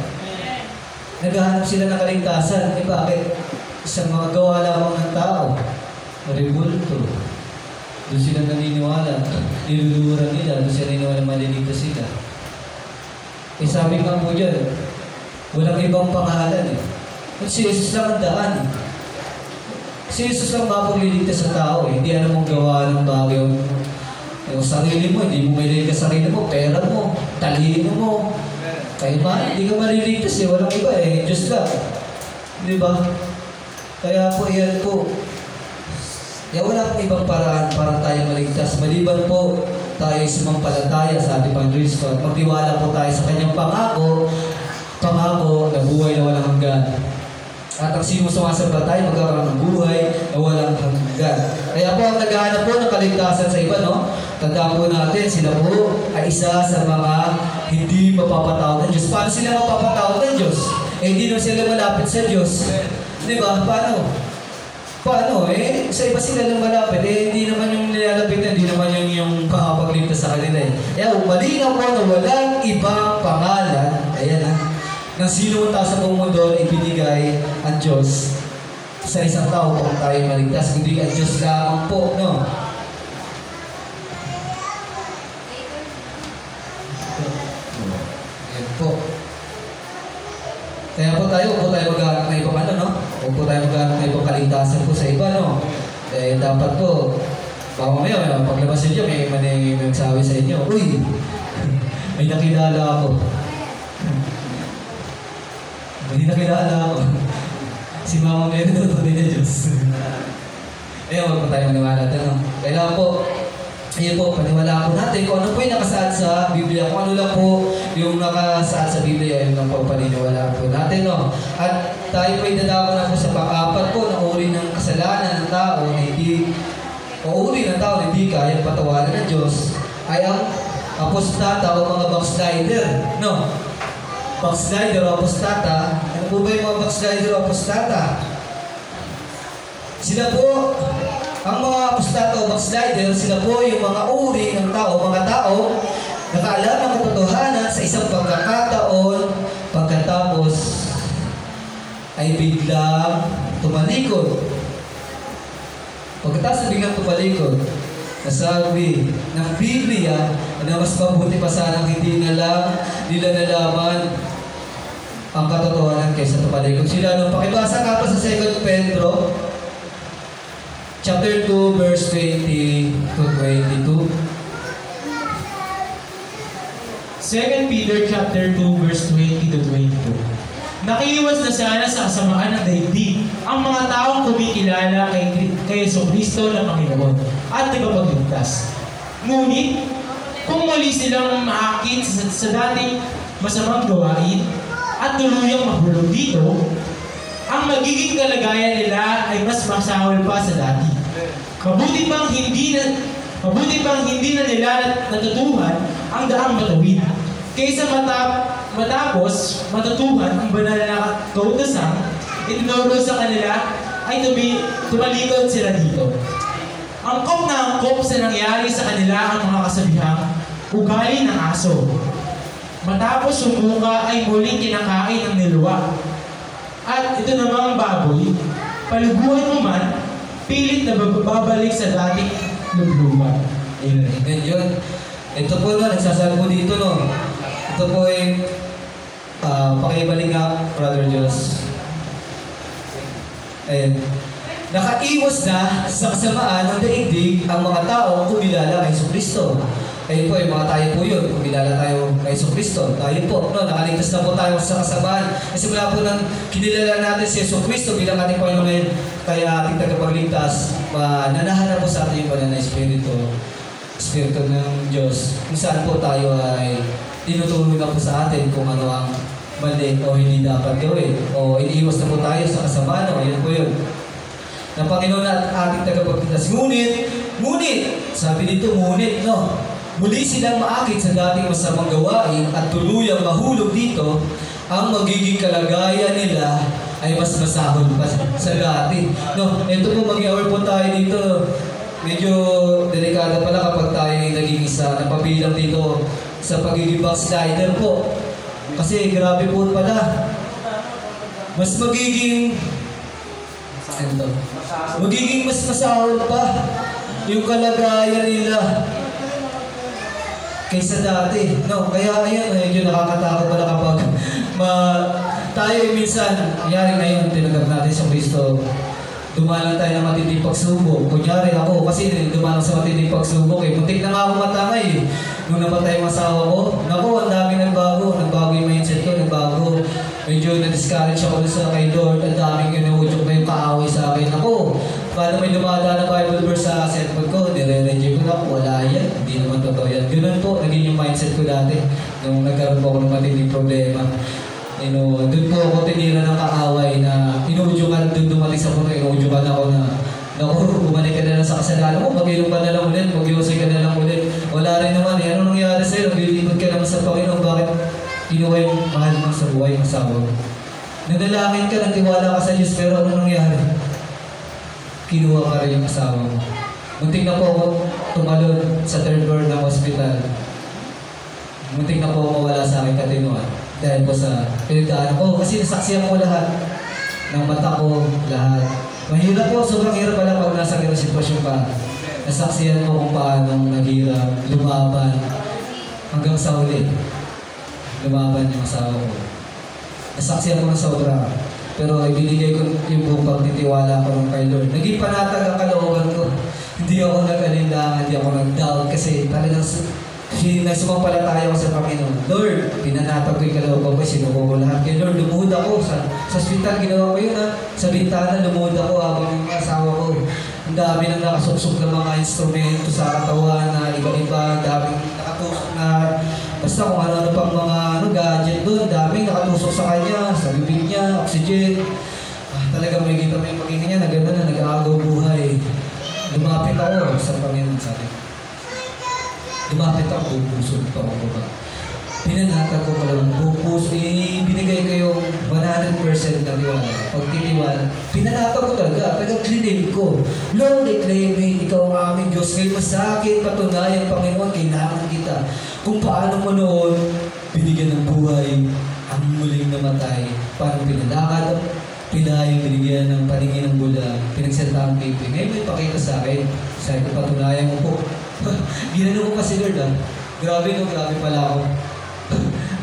Naghahanap sila ng kaligtasan. Eh bakit? Sa mga gawa lamang ng tao. Rebulto. Doon sila naniniwala. Niluluran nila. Doon sila naniniwala maliligtas sila. Eh sabi nga po dyan, walang ibang pangalan eh. At si Jesus lang ang daan. Si Jesus lang mapagliligtas sa tao eh. Hindi alam mong gawa ng bagay. Yung sarili mo, hindi mo maliligtas sa sarili mo, pera mo, talino mo. Kaya ba, hindi ka maliligtas eh. Walang iba eh. Diyos lang. Di ba? Kaya po yan po. Kaya wala pong ibang paraan para tayo maligtas. Maliban po tayo sumampalataya sa ating Panginoon at magtiwala po tayo sa kanyang pangako na buhay na walang hanggan. At ang sino sumasampalataya magkakaroon ng buhay na walang hanggan. Kaya po ang naghahanap po ng kaligtasan sa iba, no? Tandaan po natin, sila po ay isa sa mga hindi mapapatawad ng Diyos. Paano sila mapapatawad ng Diyos? Eh, hindi naman sila malapit sa Diyos. Di ba? Paano? Eh, sa iba sila lang malapit. Eh, hindi naman yung nilalapit na, hindi naman yung pakapagligtas sa kanila eh. Kaya, malinaw po na walang ibang pangalan, ayan ha, ng sino ang tao sa buong mundo na ibinigay ang Diyos sa isang tao kung tayo maligtas. Kundi ang Diyos lamang po, no? Ayan po. Kaya po tayo maghahanap ng ibang no? Huwag po tayo maghahanap ng ibang kaligtasan po sa iba, no? Eh, dapat po, baka mamaya, paglabas sa inyo, may nagsabi sa inyo, uy, may nakilala ako. May nakilala ako. Si Mama Mary daw din na Diyos. Ayun, huwag po tayo maniwala doon, no? Kailangan po, ayun po, paniwalaan po natin kung ano po yung nakasaad sa Biblia. Kung ano lang po yung nakasaad sa Biblia, yun lang po paniniwalaan po natin, no? At tayo po idadako na po sa pang-apat po na uri ng kasalanan ng tao na hindi, o uri ng tao na hindi kayang patawaran ng Diyos ay ang apostata o mga backslider, no? Backslider o apostata. Ano po ba yung mga backslider o apostata? Sila po, ang mga apostata o backslider, sila po yung mga uri ng tao, mga tao, nakaalam ng katotohanan sa isang pagkakataon, pagkatapos ay biglang tumalikod. Pagkatapos biglang tumalikod, Nasabi ng Biblia na mas mabuti pa sanang hindi nila nalaman ang katotohanan kaysa tumalikod sila. Nung pakibasa nga pa sa 2 Pedro, chapter 2, verse 20 to 22. 2 Peter chapter 2 verse 20 to 22. Nakiiwas na sana sa kasamaan ng daigdig ang mga taong kumikilala kay Jesucristo na Panginoon at tagapagligtas. Ngunit, kung muli silang maakit sa dating masamang gawain at tuluyang mahulog dito, ang magiging kalagayan nila ay mas masahol pa sa dati. Mabuti pang hindi na nila natutuhan ang daang matuwid, kaysa matapos matutuhan ang banal na kautosan, itinuro sa kanila ay tumalikod sila dito. Angkop na angkop sa nangyari sa kanila ang mga kasabihang ugali ng aso. Matapos sumuka ay muling kinakain ng niluwa. At ito namang baboy, palubuhan mo man, pilit na babalik sa dating lubluban. Amen yun. Ito po na, nagsasabi po dito, no? Ito po ay pakibalik nga, Brother Diyos. Ayan. Nakaiwas na sa kasamaan ng daigdig ang mga taong kumilala kay Jesucristo. Ayun po, yung mga tayo po yun. Kumilala tayo kay Jesucristo. Tayo po, no? Nakaligtas na po tayo sa kasamaan. Kasi mula po nang kinilala natin si Jesucristo bilang ating Panginoon, kaya ating tagapagligtas, nanahan na po sa ating banal na Espiritu ng Diyos. Kung saan po tayo ay tinutulong na po sa atin kung ano ang mali o hindi dapat gawin. O iniiwas na po tayo sa kasamaan. Ayun po yun. Ng Panginoon at ating tagapagligtas. Ngunit, sabi dito, ngunit, no? Muli silang maakit sa dating masamang gawain at tuluyang mahulog dito, ang magiging kalagayan nila ay mas masahol pa sa dati. No, ito po, mag-i-aware po tayo dito. Medyo delikado pala kapag tayo ay naging isa. Napabilang dito sa pagiging backslider po. Kasi grabe po pala. Mas magiging mas masahol pa yung kalagayan nila kaysa dati. No, kaya ayan, medyo nakakatakot pala kapag tayo minsan, nangyari ngayon, tinanggap natin sa Kristo, dumalang tayo ng matinding pagsubok. Kunyari ako, kasi dumalang sa matinding pagsubok muntik na nga ako matangay nung namatay yung asawa ko. Naku, ang dami nagbago yung mindset ko, nagbago. Medyo na-discourage ako sa kay Lord, ang daming inuudyok na yung kaaway sa akin. Ako, paano may dumadaan na Bible verse sa cellphone ko, nire-reject ko na, wala yan, hindi naman totoo yan. Ganun po, naging yung mindset ko dati, nung nagkaroon po ako ng matinding problema. Doon po ako tinira ng kaaway na inuudyokan, doon dumating sa puno, inuudyokan ako na, naku, bumalik ka na lang sa kasalanan mo, mag-inom ka na lang ulit, mag-iusay ka na lang ulit. Wala rin naman, ano nangyari sa'yo, naglilipod ka naman sa Panginoon, bakit kinuha yung mahal mo sa buhay ng asawa mo? Nadalangin ka, nagtiwala ka sa Diyos, pero ano nangyari? Kinuha ka rin yung asawa mo. Muntik na po ako tumalon sa 3rd floor ng hospital. Muntik na po ako mawala sa aking katinuan. Dahil po sa pinagdaanan ko, kasi nasaksiyan ko lahat. Ng mata ko, lahat. Mahirap po, sobrang hirap pala pag nasa ganung sitwasyon pa. Nasaksiyan ko kung paano naghirap, lumaban, hanggang sa uli. Lumaban yung asawa ko. Nasaksiyan ko ng sobra. Pero ibinigay ko yung buong pagtitiwala ko ng kay Lord. Naging panatag ang kalooban ko. Hindi ako nag-alinlangan, hindi ako nag-doubt kasi talagang sumampalataya ako sa Panginoon. Lord, pinanatag ko yung kalooban ko, sinuko ko lahat. Kay Lord, lumuhod ako. Sa hospital, ginawa ko yun ha. Sa bintana, lumuhod ako habang yung asawa ko. Ang dami nang nakasuksok ng mga instrumento sa katawan na iba-iba. Ang daming nakatusok na basta kung ano-ano pang mga gadget doon, daming nakatusok sa kanya, sa bibig niya, oxygen. Talagang may kita mo yung pagiging niya na gano'n na nag-aagaw buhay. Lumapit ako sa Panginoon sa akin. Lumapit ako, pusod pa ako ba? Pinanatag ko pala ng puso, binigay ko yung 100% na tiwala. Pagtitiwala, pinanatag ko talaga, pinag-claim ko. Lord, i-claim me, ikaw ang aming Diyos. Ngayon sa akin, patunayan, Panginoon, kailangan kita. Kung paano mo noon, binigyan ng buhay, ang muling namatay, parang pinalakad, pinayang binigyan ng paningin ng bula, pinagsalita ang pipi. Ngayon may pakita sa akin, Sabi ko, patunayan mo po. Ginano ko pa si Lord ah. Grabe no, grabe pala ako.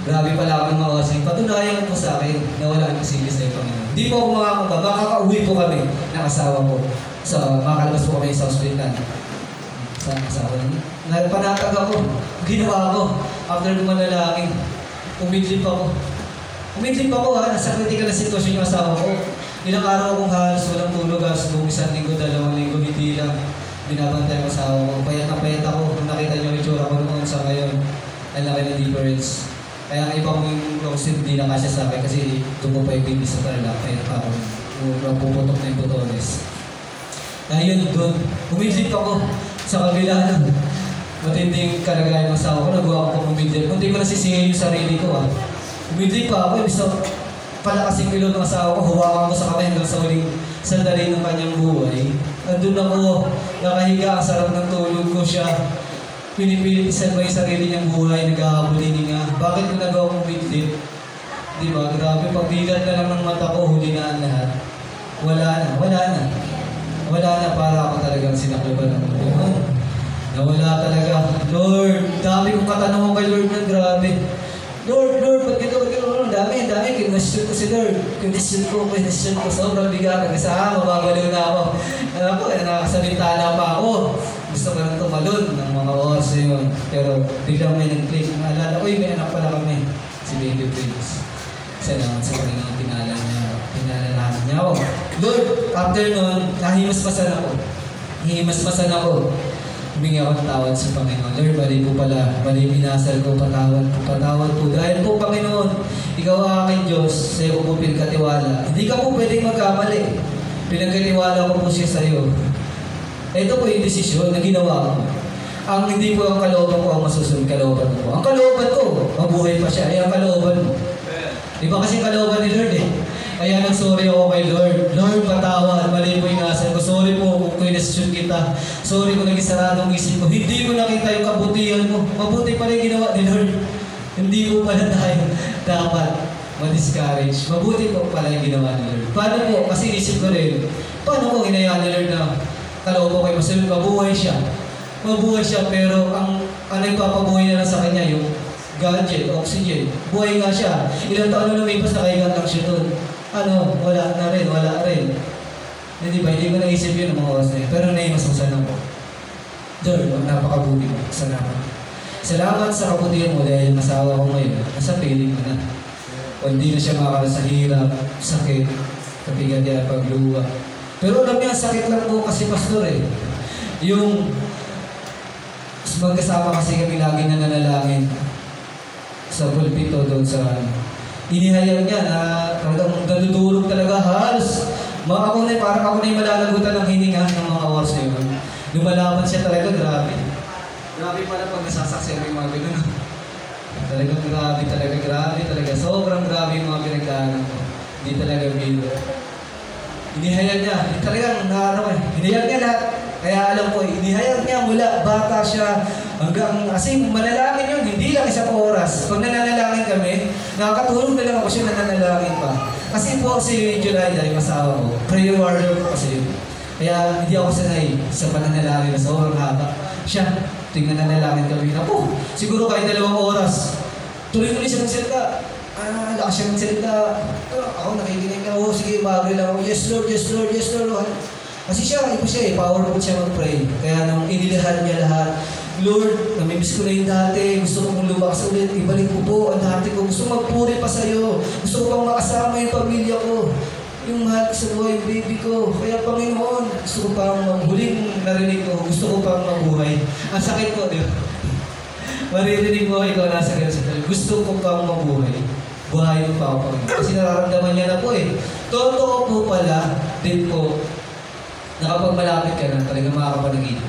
Grabe pala ako ng mga wasing. Patunayan mo po sa akin na wala ang posible sa Panginoon. Hindi po ako makakaba. Makakauwi po kami ng asawa ko. Makalabas po kami sa hospital. Sa asawa niya. Panatag ako. Ginawa ko. After lumanalangin, umidlip ako. Umidlip ako ha. Nasa critical na sitwasyon yung asawa ko. Ilang araw akong halos walang tulog. Buong 1 linggo, 2 linggo, hindi lang. Binabantay ang asawa ko. Payat na payat ako. Kung nakita niyo yung itsura ko noon sa ngayon, ang laki ng difference. Kaya ang iba kong closet hindi na kasya sa akin kasi doon ko pa yung baby sa tarlac. Kaya pa ako puputok na yung butones. Kaya yun doon, umidlip ako sa kabila ng matinding kalagayan ng asawa ko. Nagawa ko pang umidlip. Kung di ko nasisingin yung sarili ko ah. Umidlip pa ako, ibig palakasin ko ng asawa ko, huwakan ko sa kamay hanggang sa huling sandali ng kanyang buhay. Andun ako, nakahiga, ang sarap ng tulog ko siya. Pinipilit isan ba yung sarili niyang buhay, naghahabulin nga. Bakit ko nagawa kong midlip? Diba? Grabe, pagbigat na lang ng mata ko, huli na ang lahat. Wala na. Wala na para ako talagang sinakluban ng Panginoon. Nawala talaga. Lord, dami kong katanungan kay Lord na grabe. Lord, ba't gito? Dami. Kinasyon ko si Lord. Kinasyon ko. Sobrang bigat. Kasi mababaliw na ako. Alam ko, nakakasabintala pa ako. Gusto ko lang tumalon ng mga oras na yun. Pero biglang may nag-click. Naalala ko, may anak pala kami. Si Baby Prince. Salamat sa Panginoon, pinalalahan niya ako. Lord, after nun, nahimasmasan ako. Humingi ako ng tawad sa Panginoon. Lord, bali pinasal ko, patawad po. Dahil po, Panginoon, ikaw ang aking Diyos, sa iyo ko po pinagkatiwala. Hindi ka po pwedeng magkamali. Pinagkatiwala ko po siya sa iyo. Ito po yung desisyon na ginawa ko. Ang hindi po ang kalooban ko ang masusunod kalooban ko. Ang kalooban ko, mabuhay pa siya. Ay, ang kalooban mo. Di ba kasi kalooban ni Lord eh. Kaya nag-sorry ako kay Lord. Lord, patawad. Mali po yung nasa ko. Sorry po kung kinasyon kita. Sorry kung naging saradong isip ko. Hindi ko nakita yung kabutihan mo. Mabuti pala yung ginawa ni Lord. Hindi ko pala tayo dapat ma-discourage. Mabuti po pala yung ginawa ni Lord. Paano po? Kasi isip ko rin, paano ko hinayaan ni Lord na kalooban ko kayo masunod? Mabuhay siya. Pero ang nagpapabuhay na lang sa kanya yung gadget, oxygen. Buhay nga siya. Ilang taon na lumipas na kailangan lang siya doon. Wala rin. Hindi ba? Hindi ko naisip yun ng mga oras na yun. Pero naimasmasan ako. Lord, napakabuti mo. Salamat sa kabutihan mo dahil masawa ko ngayon. Nasa piling mo na. O hindi na siya makakala sa hirap, sakit, kapigan niya, pagluwa. Pero alam niya, sakit lang po kasi pastor eh. Yung magkasama kasi kami lagi na nanalangin sa pulpito doon sa inihayag niya na talagang nadudurog talaga halos. Parang ako na yung malalagutan ng hininga ng mga oras na yun. Lumalaban siya talaga, grabe. Grabe pala pag nasasaksiyan yung mga ganun. Talagang grabe talaga. Sobrang grabe yung mga pinagdaanan ko. Hindi talaga biro. Inihayag niya. Talagang hinayag niya lahat. Kaya alam ko, inihayag niya mula bata siya hanggang, kasi manalangin yun, hindi lang isang oras. Pag nananalangin kami, nakakatulog na lang ako siya nananalangin pa. Kasi po si July, dahil masawa ko, prayer warrior ko kasi yun. Kaya hindi ako sanay sa pananalangin na sobrang haba. Siya, tingnan nanalangin kami na po. Siguro kahit 2 oras, tuloy-tuloy siya magsalita. Lakas siya magsalita. Ako nakikinig na, sige, bagay lang ako. Yes Lord. Kasi siya eh, powerful siya mag-pray. Kaya nung inilahan niya lahat, Lord, namimiss ko na yung dati, gusto kong lumakas ulit, ibalik ko po ang dati ko, gusto magpuri pa sa'yo, gusto ko pang makasama yung pamilya ko, yung mahal sa buhay, yung baby ko. Kaya Panginoon, gusto ko pang huling narinig ko, gusto ko pang mabuhay. Ang sakit ko, di ba? Maririnig mo ikaw nasa ganun sa tayo. Gusto ko pang mabuhay. Buhay mo pa ako, Panginoon. Kasi nararamdaman niya na po eh. Totoo po pala, din po, na kapag malapit ka na, talagang makakapanaginip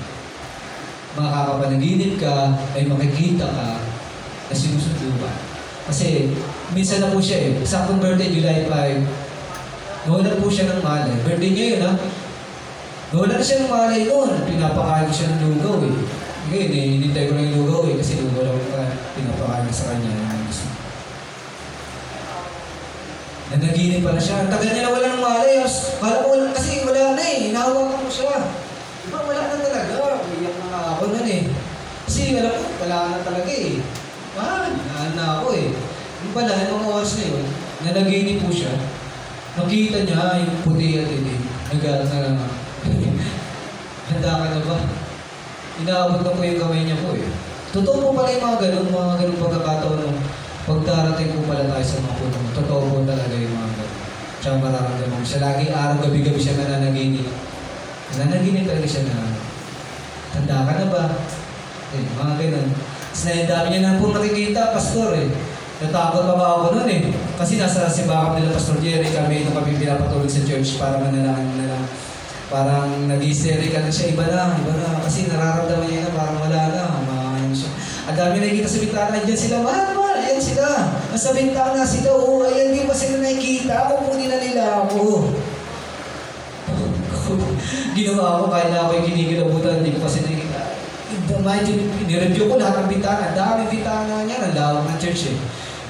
ka, ay makikita ka na sinusundo ba. Kasi minsan na po siya eh, saktong birthday July 5, nawalan po siya ng malay. Birthday niya yun ha. Nawalan na siya ng malay noon. Pinapakain ko siya ng lugaw eh. Ngayon eh, hinintay ko lang yung lugaw eh, kasi lugaw lang pinapakain ko sa kanya. Nanaginip pala siya. Tagal niya na wala ng malay. Kala ko kasi wala na eh. Hinahawakan ko siya. Diba wala na talaga. wala na talaga eh. Hinaan na ako eh. Yung pala, yung mga oras na yun, na naginip po siya, nakita niya yung puti at itim. Handa ka na ba? Inaabot na po yung kamay niya po eh. Totoo po pala yung mga ganun pagkakataon ng pagdarating po pala tayo sa mga punong. Totoo po talaga yung mga ganun. Siya mararamdaman siya. Lagi araw, gabi-gabi siya nananaginip. Nananaginip talaga siya na handa ka na ba? Eh, mga ganun. Kasi dami niya na po nakikita, pastor eh. Natakot pa ba ako nun eh. Kasi nasa simbahan nila Pastor Jerry, kami nung kami pinapatulog sa church para manalangin na lang. Parang nag-hysterical na siya, iba na. Kasi nararamdaman niya na parang wala na. Siya. Ang dami nakikita sa bintana, andyan sila, mahal, ayan sila. Nasa bintana sila, ayan di ba sila nakikita? Kukunin na nila ako. Ginawa ko kahit na ako'y kinikilabutan, hindi ko kasi nakikita. Nireview ko lahat ng bintana. Dami bintana niya, ang lawak ng church eh.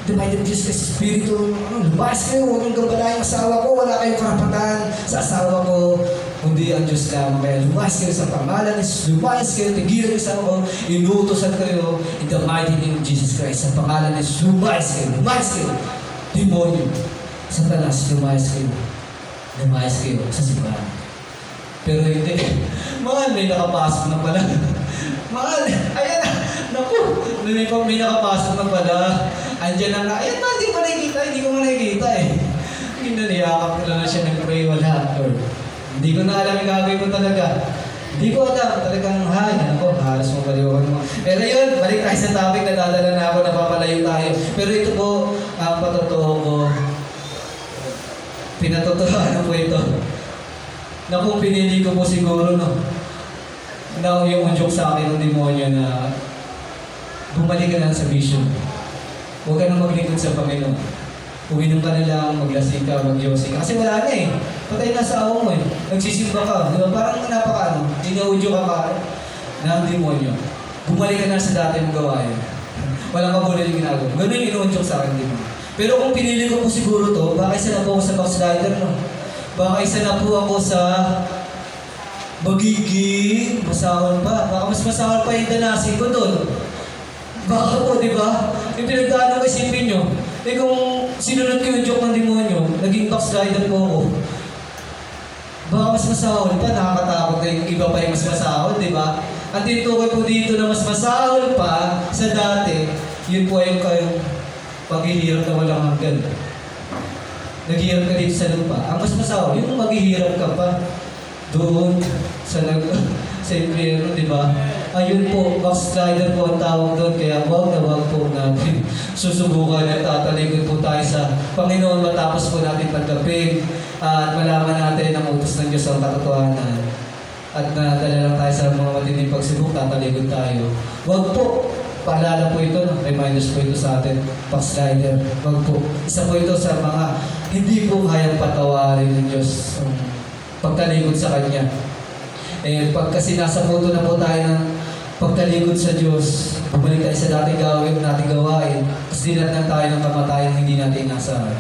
The might of Diyos kasi Espiritu, lumayas kayo, huwag niyong gabalayan yung asawa ko, wala kayong karapatan sa asawa ko, kundi ang Diyos lang. Kaya lumayas kayo sa pangalan ni Jesus, lumayas kayo, tigilan yung asawa ko, inuutosan kayo in the mighty name of Jesus Christ. Sa pangalan ni Jesus, lumayas kayo. Demonyo, Satanas, lumayas kayo sa simbahan. Pero hindi, mahal, may nakapasok na pala. Mahal, ayan na, naku, may nakapasok na pala. Andiyan na nga, ayan na, hindi ko nakikita eh. Niyakap ko na siya, nag-pray, wala, Lord. Hindi ko na alam yung gagawin ko talaga. Hindi ko alam, talagang, halos mabaliwan mo. Pero yun, balik tayo sa topic, nadadala na ako, napapalayo tayo. Pero ito po, ang patotoo ko, pinatotohanan po ito. Na kung pinili ko po siguro, na yung unjok sa akin ng demonyo na bumalik ka na sa vision. Huwag ka na maglingkod sa Panginoon. Uminom ka na lang, maglasing ka, mag-yosing. Kasi wala na eh. Patay na sa awa mo eh. Nagsisimba ka. Diba? Parang inaudyo ka ng demonyo. Bumalik ka na sa dati mong gawain. Walang kabulad yung ginagawa. Ganun yung inuunjok sa akin, diba? Pero kung pinili ko po siguro to, baka isa na po ako sa backslider, no? Baka isa na po ako sa magiging masahol pa. Baka mas masahol pa yung danasin ko doon. Baka po, di ba? Yung pinagdaan ko isipin nyo. Eh kung sinunod ko yung joke ng demonyo, naging backslider po ako. Baka mas masahol pa, nakakatakot na yung iba pa yung mas masahol, di ba? At tinutukoy po dito na mas masahol pa sa dati, yun po yung kayong paghihirap na walang hanggan. Naghihirap ka dito sa lupa. Ang mas masahol, yung maghihirap ka pa doon sa impyerno, di ba? Ayun po, backslider po ang tawag doon, kaya wag po natin susubukan at tatalikod po tayo sa Panginoon matapos po natin pagkapig at malaman natin ang utos ng Diyos ang katotohanan. At nadala lang tayo sa mga matinding pagsubok, tatalikod tayo. Wag po, paalala po ito, reminders po ito sa atin, backslider. Wag po. Isa po ito sa mga hindi po kayang patawarin ng Diyos ang pagtalikod sa Kanya. Eh, pag kasi nasa punto na po tayo ng pagtalikod sa Diyos, bumalik tayo sa dating gawain, tapos dinatnan tayo ng kamatayan hindi natin inasahan.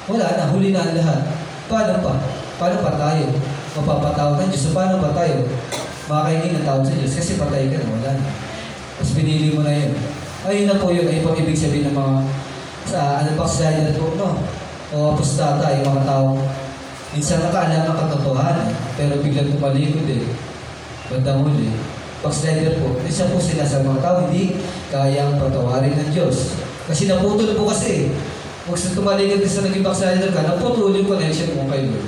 Wala na, huli na ang lahat. Paano pa? Paano pa tayo? Mapapatawag ng Diyos. So, paano pa tayo? Makakainin ang tawag sa Diyos kasi patay ka na, wala na. Tapos pinili mo na yun. Ayun na po yun, ay pang ibig sabihin ng mga backslider po, no? O apostata, yung mga tao. Minsan nakaalam ang katotohanan, pero biglang tumalikod eh. Bandang huli. Backslider po, isa po sila sa mga tao, hindi kayang patawarin ng Diyos. Kasi naputol po kasi. Huwag sa tumalikod kasi naging backslider ka, naputol yung connection mo kay Lord.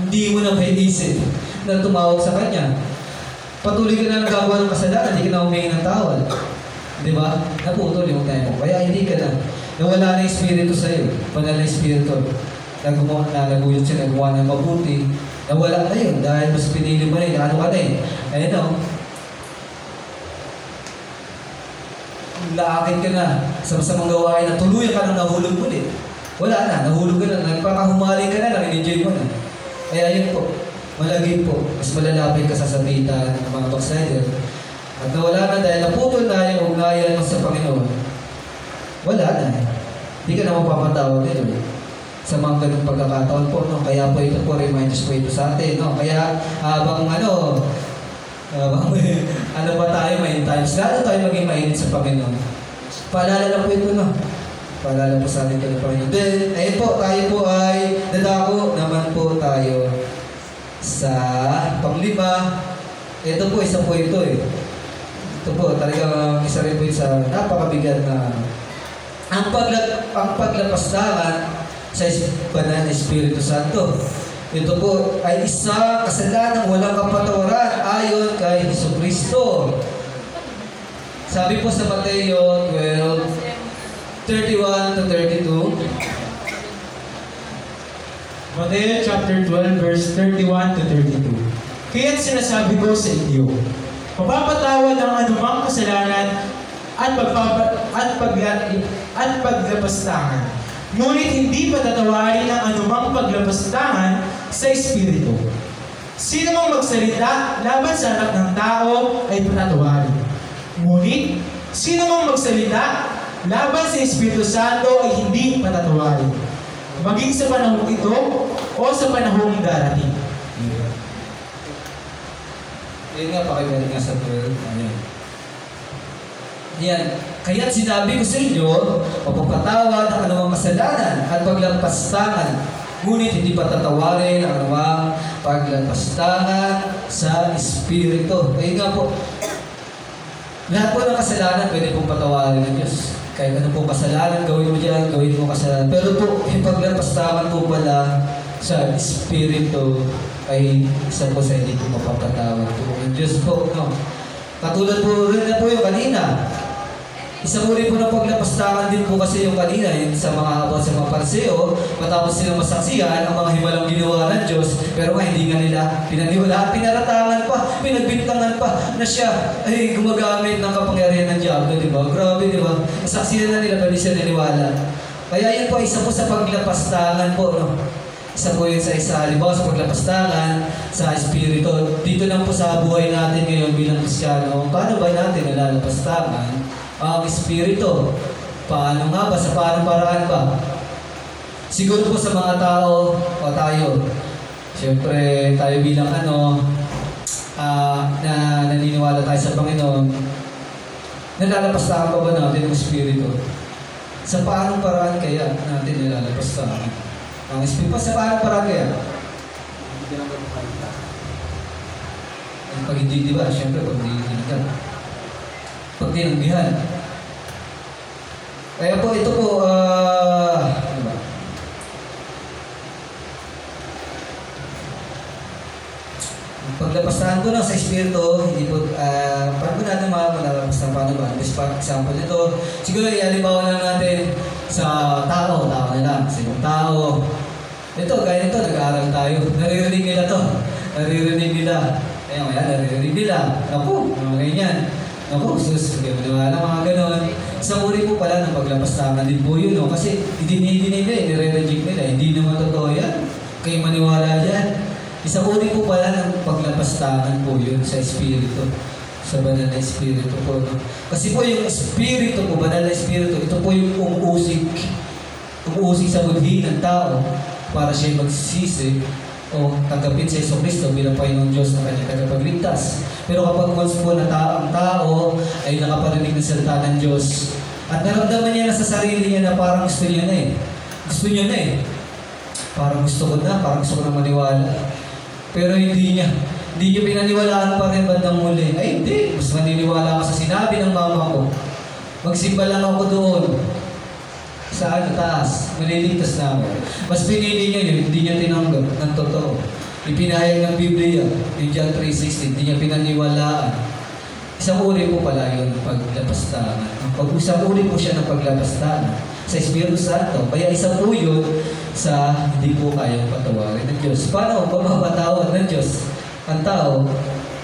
Hindi mo na may isip na tumawag sa Kanya. Patuloy ka na nagagawa ng kasalanan, hindi ka na humingi ng tawad. Di ba? Naputol yung time mo. Kaya hindi ka na. Nawala na yung Espiritu sa'yo. Banal na Espiritu. Naguyot siya, nagawa ng mabuti. Nawala na yun dahil mas pinili mo na yun. Ano ka na eh? Ayun o. Laakit ka na sa masamang gawain na tuluyan ka nang nahulog ulit. Wala na, nahulog ka na. Nagpakahumaling ka na lang, in-enjoy mo na. Kaya yun po. Malagim po. Mas malalapit ka sa sabitan ng mga backslider. At nawala na dahil naputol na yung ugnayan mo sa Panginoon. Wala na. Hindi ka na mapapatawag nito. Sa mga ganung pagkakataon po, no? Kaya po ito po, reminders po ito sa atin, no? Kaya habang Ano ba tayo, may times. Lalo tayo maging mainit sa Panginoon. Paalala lang po ito, no? Paalala po sa atin ito ng Panginoon. Then, ayun po, tayo po ay dadako naman po tayo sa panglima. Ito po, isa po ito eh. Ito po, talagang isa rin po sa napakabigat na ang paglapastangan sa banal na Espiritu Santo. Ito po ay isa kasalanan walang kapatawaran ayon kay Jesucristo. Sabi po sa Mateo 12:31 to 32. Mateo chapter 12 verse 31 to 32. Kaya't sinasabi ko sa inyo, mapapatawad ang anumang kasalanan at paglapastangan. Ngunit hindi patatawarin ang anumang paglapastangan sa Espiritu. Sino mang magsalita laban sa anak ng tao ay patatawarin. Ngunit, sino mang magsalita laban sa Espiritu Santo ay hindi patatawarin. Maging sa panahong ito o sa panahong darating. Yan nga, pakibalik nga sa 12. Ayan. Yan. Kaya't sinabi ko sa inyo, mapapatawad ang anumang kasalanan at paglampastangan. Ngunit hindi patatawarin ang anumang paglampastangan sa Espiritu. Kaya nga po, lahat po ng kasalanan pwede pong patawarin ng Diyos. Kahit ano pong kasalanan, gawin mo dyan, gawin mo kasalanan. Pero po, yung paglampastangan po pala sa Espiritu ay isa po sa hindi po mapapatawad po. Ang Diyos po, no? Katulad po rin na po yung kanina. Isa po rin po ng paglapastangan din po kasi yung kanina, yung sa mga abot sa mga parseo, matapos silang masaksihan ang mga himalang ginawa ng Diyos, pero nga hindi nga nila pinaniwalaan, pinaratangan pa, pinagbintangan pa na siya ay gumagamit ng kapangyarihan ng Diablo, di ba? Grabe, di ba? Masaksihan na nila, pero hindi siya naniwala. Kaya yun po, isa po sa paglapastangan po, no? Isa po yun sa halimbawa sa paglapastangan, sa Espiritu. Dito lang po sa buhay natin ngayon bilang Kristiyano, paano ba natin nalalapastangan ang Espiritu? Paano nga ba? Sa paano paraan ba? Siguro po sa mga tao o tayo. Siyempre, tayo bilang na naniniwala tayo sa Panginoon, nalalapastangan pa ba natin ang Espiritu? Sa paano paraan kaya natin nalalapastangan ang Espiritu? Sa paano paraan kaya? Hindi lang ganun kalita. Pag hindi, di ba? Siyempre, pag hindi tinagyan. Pag tinanggihan. Kaya po, ito po, ano ba? Paglapastahan ko lang sa Espiritu, hindi po, paano po natin malalapastahan, paano ba? Example nito, siguro ialibaw na natin sa tao na lang, sinong tao. Ito, gaya nito, nag-aaral tayo. Naririnig nila to. Naririnig nila. Kaya kaya, naririnig nila. Naku, mga ganyan. Naku, sus, hindi mo naman mga ganon. Sa uri po pala ng paglapastangan din po yun, no? Kasi idinidinig nila, nire-reject nila. Hindi naman totoo yan. Kayo maniwala dyan. Isang uri po pala ng paglapastangan po yun sa Espiritu. Sa banal na Espiritu po, no? Kasi po yung Espiritu po, banal na Espiritu, ito po yung umuusig sa budhi ng tao para siya magsisi o tanggapin sa Jesucristo bilang Panginoong Diyos na kanyang tagapagligtas. Pero kapag once po na ang tao ay nakaparinig ng salita ng Diyos at naramdaman niya na sa sarili niya na parang gusto niya na eh. Gusto niya na eh. Parang gusto ko na maniwala. Pero hindi niya pinaniwalaan pa rin bandang muli. Ay hindi, mas maniniwala ako sa sinabi ng mama ko. Magsimba lang ako doon. Sa taas, maliligtas na ako. Mas pinili niya yun, hindi niya tinanggap ng totoo. Ipinahayag ng Biblia, yung John 3:16, hindi niya pinaniwalaan. Isang uri po pala yun, paglapastangan. Isang uri po siya ng paglapastangan sa Espiritu Santo. Kaya isa po yun sa hindi po kayang patawarin ng Diyos. Paano mapapatawad ng Diyos ang tao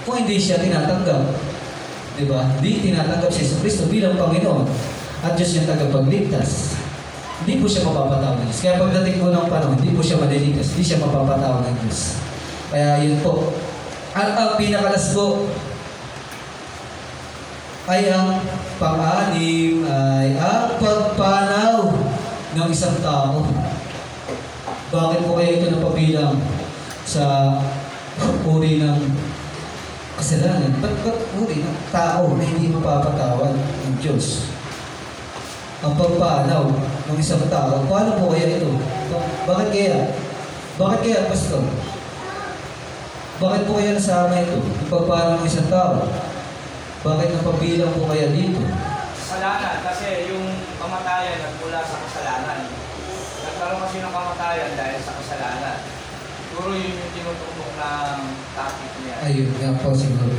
kung hindi siya tinatanggap? Diba? Hindi tinatanggap si Jesucristo bilang Panginoon at Diyos yung tagapagligtas. Hindi po siya mapapatawad ng Diyos. Kaya pagdating po ng panahon, hindi po siya maliligtas. Hindi siya mapapatawad ng Diyos. Kaya yun po. At ang pinakalas po ay ang pang-anim ay ang pagpanaw ng isang tao. Bakit po kaya ito napabilang sa uri ng kasalanan. Ba't uri ng tao na hindi mapapatawad ng Diyos? Ang pagpanaw ng isang tao, paano po kaya ito? Bakit kaya? Bakit kaya, Pastor? Bakit po kaya nasama ito? Ang pagpanaw ng isang tao? Bakit napabilang po kaya dito? Kasalanan, kasi yung kamatayan nagmula sa kasalanan. Nagkaroon kasi ng kamatayan dahil sa kasalanan. Siguro yun yung tinutumbok ng topic niya. Ayun nga po siguro.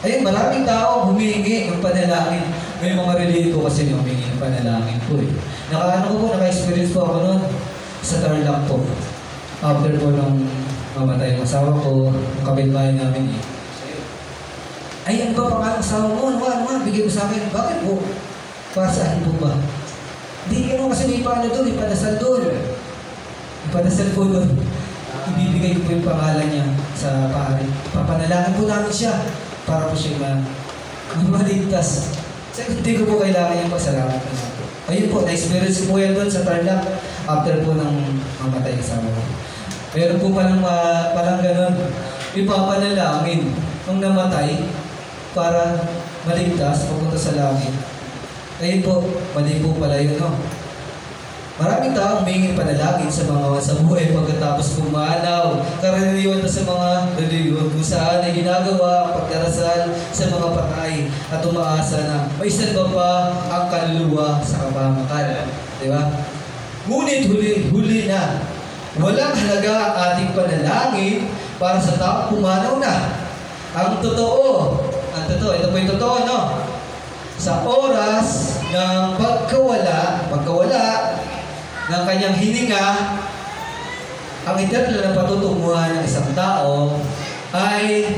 Ayun, maraming tao humingi ng panalangin. May mga relate po kasi yung humingi ng panalangin po eh. Naka-experience po ako noon sa Tarlac po. After po nung mamatay ang asawa ko, ang kapitbahay namin eh. Ay, ano ba pangalang asawa mo? Ano, bigay mo sa akin. Bakit po? Para saan po ba? Hindi, ano kasi may paano doon, ipadasal doon. Ipadasal po doon. Ibibigay ko po yung pangalan niya sa pari. Papanalangin po namin siya para po siya maligtas. So, hindi ko po kailangan yung pasalamat. Ayun po, na-experience po yan doon sa Tarlac after po ng mamatay asawa ko. Meron po palang ganun. Ipapanalangin nung namatay para maligtas, papunta sa langit. Ayun po, mali po pala yun, no? Maraming tao humingi panalangin sa mga sa buhay pagkatapos pumanaw. Karaniwan na sa mga reliyon kung saan ay ginagawa ang pagdarasal sa mga patay at umaasa na may salba pa ang kaluluwa sa kapamakan. Di ba? Ngunit huli na. Walang halaga ang ating panalangin para sa taong pumanaw na. Ang totoo, ito po yung totoo, no? Sa oras ng pagkawala ng kanyang hininga, ang eternal na patutunguhan ng isang tao ay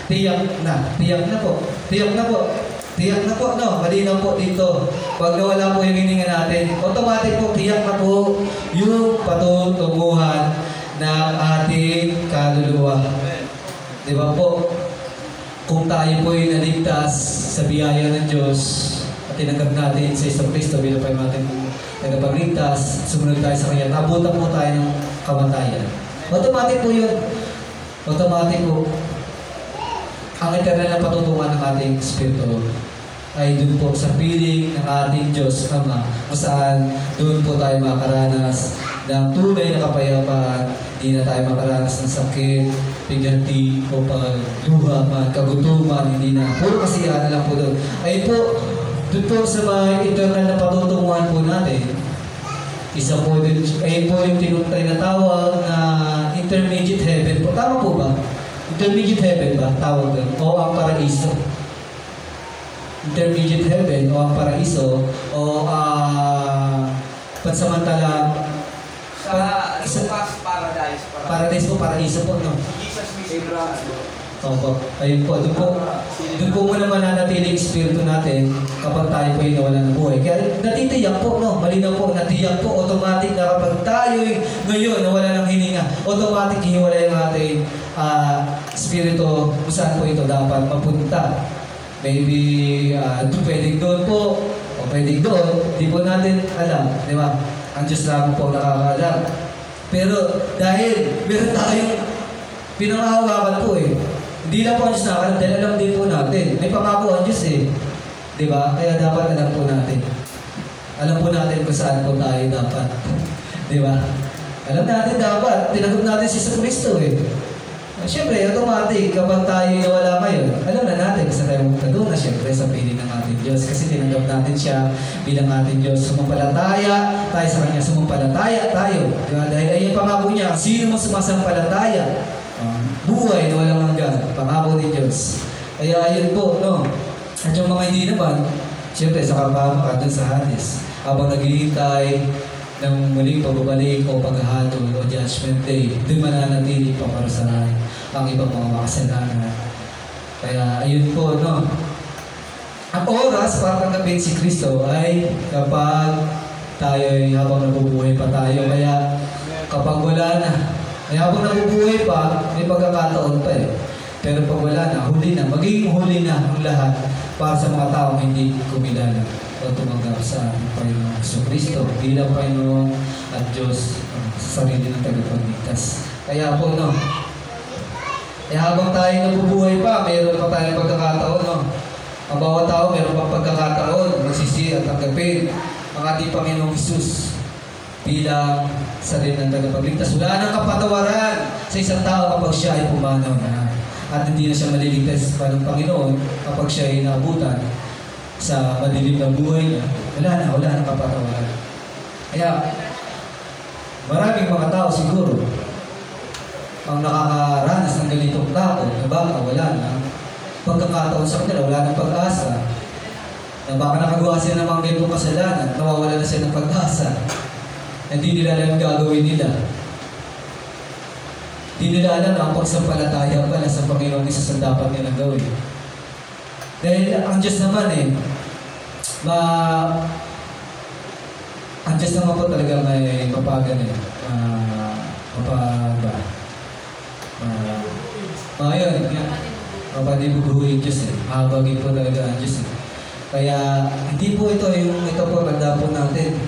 tiyak na po, no? Malinaw po dito. Pag nawala po yung hininga natin, automatic po, tiyak na po yung patutunguhan ng ating kaluluwa. Di ba po? Kung tayo po ay naligtas sa biyaya ng Diyos at tinanggap natin sa Isang Kristo bilang payamating tagapagligtas, sumunod tayo sa Kanya, nabutan po tayo ng kamatayan. Automatic po yun. Automatic po. Ang eternal na patutungan ng ating Espiritu ay doon po sa piling ng ating Diyos Ama, kung saan doon po tayo makaranas ng tunay na kapayapaan. Hindi na tayo makaranas ng sakit, piganti, o pagluha man, kagutuman, hindi na. Puro kasiyahan lang po doon. Ay po, doon po sa mga eternal na patutunguhan po natin, isa po din, ay po yung tinatawag na intermediate heaven po. Tama po ba? Intermediate heaven ba? Tawag doon. O ang paraiso. Intermediate heaven o ang paraiso o pansamantala Sa Lucas Paradise. Paradise po, paraiso po, no? Jesus mismo. Opo. Ayun po, doon po muna mananatili ang espiritu natin kapag tayo po yung nawalan ng buhay. Kaya natitiyak po, no? Malinaw po, natiyak po, automatic na kapag tayo'y ngayon nawala ng hininga, automatic hiwala yung ating espiritu kung saan po ito dapat mapunta. Maybe pwedeng doon po, o pwedeng doon, di po natin alam, di ba? Ang Diyos lang po nakakaalam. Pero dahil meron tayong pinangahawakan po eh. Hindi lang po ang Diyos nakakaalam, dahil alam din po natin. May pangako ang Diyos eh. Di ba? Kaya dapat alam po natin. Alam po natin kung saan po tayo dapat. Di ba? Alam natin dapat. Tinanggap natin si Kristo eh. Siyempre, automatic, kapag tayo wala ngayon, alam na natin kung saan tayo magkaduna, siyempre, sa piling ng ating Diyos. Kasi tinanggap natin siya bilang ating Diyos. Sumampalataya tayo sa Kanya. Sumampalataya tayo. Diba? Dahil ayun pangako niya, sino mo sumasampalataya? Buhay na walang hanggan. Pangako ni Diyos. Kaya ayun po, no? At yung mga hindi naman, siyempre, sa kapamakan sa Hades. Habang naghihintay ng muling pagbabalik o paghahatol o judgment day, doon mananatili pa para sa ang ibang mga makasalanan. Kaya ayun po, no? Ang oras para tanggapin si Kristo ay kapag tayo habang nabubuhay pa tayo. Kaya kapag wala na, habang nabubuhay pa, may pagkakataon pa eh. Pero pag wala na, huli na, magiging huli na ang lahat para sa mga taong hindi kumilala o tumanggap sa Panginoong Kristo bilang Panginoon at Diyos sa sarili ng tagapagligtas. Kaya po, no? Eh habang tayo nabubuhay pa, mayroon pa tayong pagkakataon, no? Ang bawat tao, mayroon pa pagkakataon, magsisi at tanggapin ang ating Panginoong Hesus bilang sarili ng tagapagligtas. Wala nang kapatawaran sa isang tao kapag siya ay pumanaw na. At hindi na siya maliligtas pa ng Panginoon kapag siya ay naabutan sa madilim na buhay niya. Wala nang kapatawaran. Kaya, maraming mga tao siguro ang nakakaranas ng ganitong tao na baka wala na pagkakataon sa kanila, wala nang pag-asa, na baka nakagawa sila ng mga ganitong kasalanan, nawawala na sila ng pag-asa. Hindi nila alam gagawin nila. Hindi nila alam ang pagsampalataya pala sa Panginoon isa sa dapat nilang gawin. Dahil ang Diyos naman ang Diyos naman po talaga may mapagan yun. Mapadibubuhin Diyos Mahabagin po talaga ang Diyos Kaya hindi po ito po tanda po natin.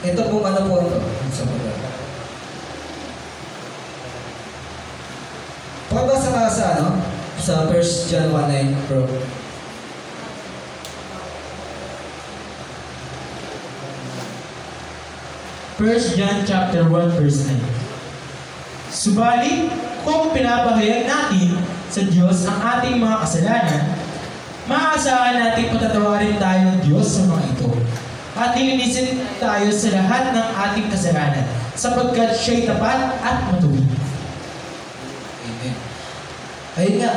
Ito po ano po ito sa mga. Pakibasa ka sa 1 John 1:9 bro. First John chapter 1 verse 9. Subalit, kung pinapahayag natin sa Diyos ang ating mga kasalanan, maaasahan natin patatawarin tayo ng Diyos sa mga ito. At nilinisin tayo sa lahat ng ating kasalanan, sapagkat siya'y tapat at matuwid. Amen. Ayun nga,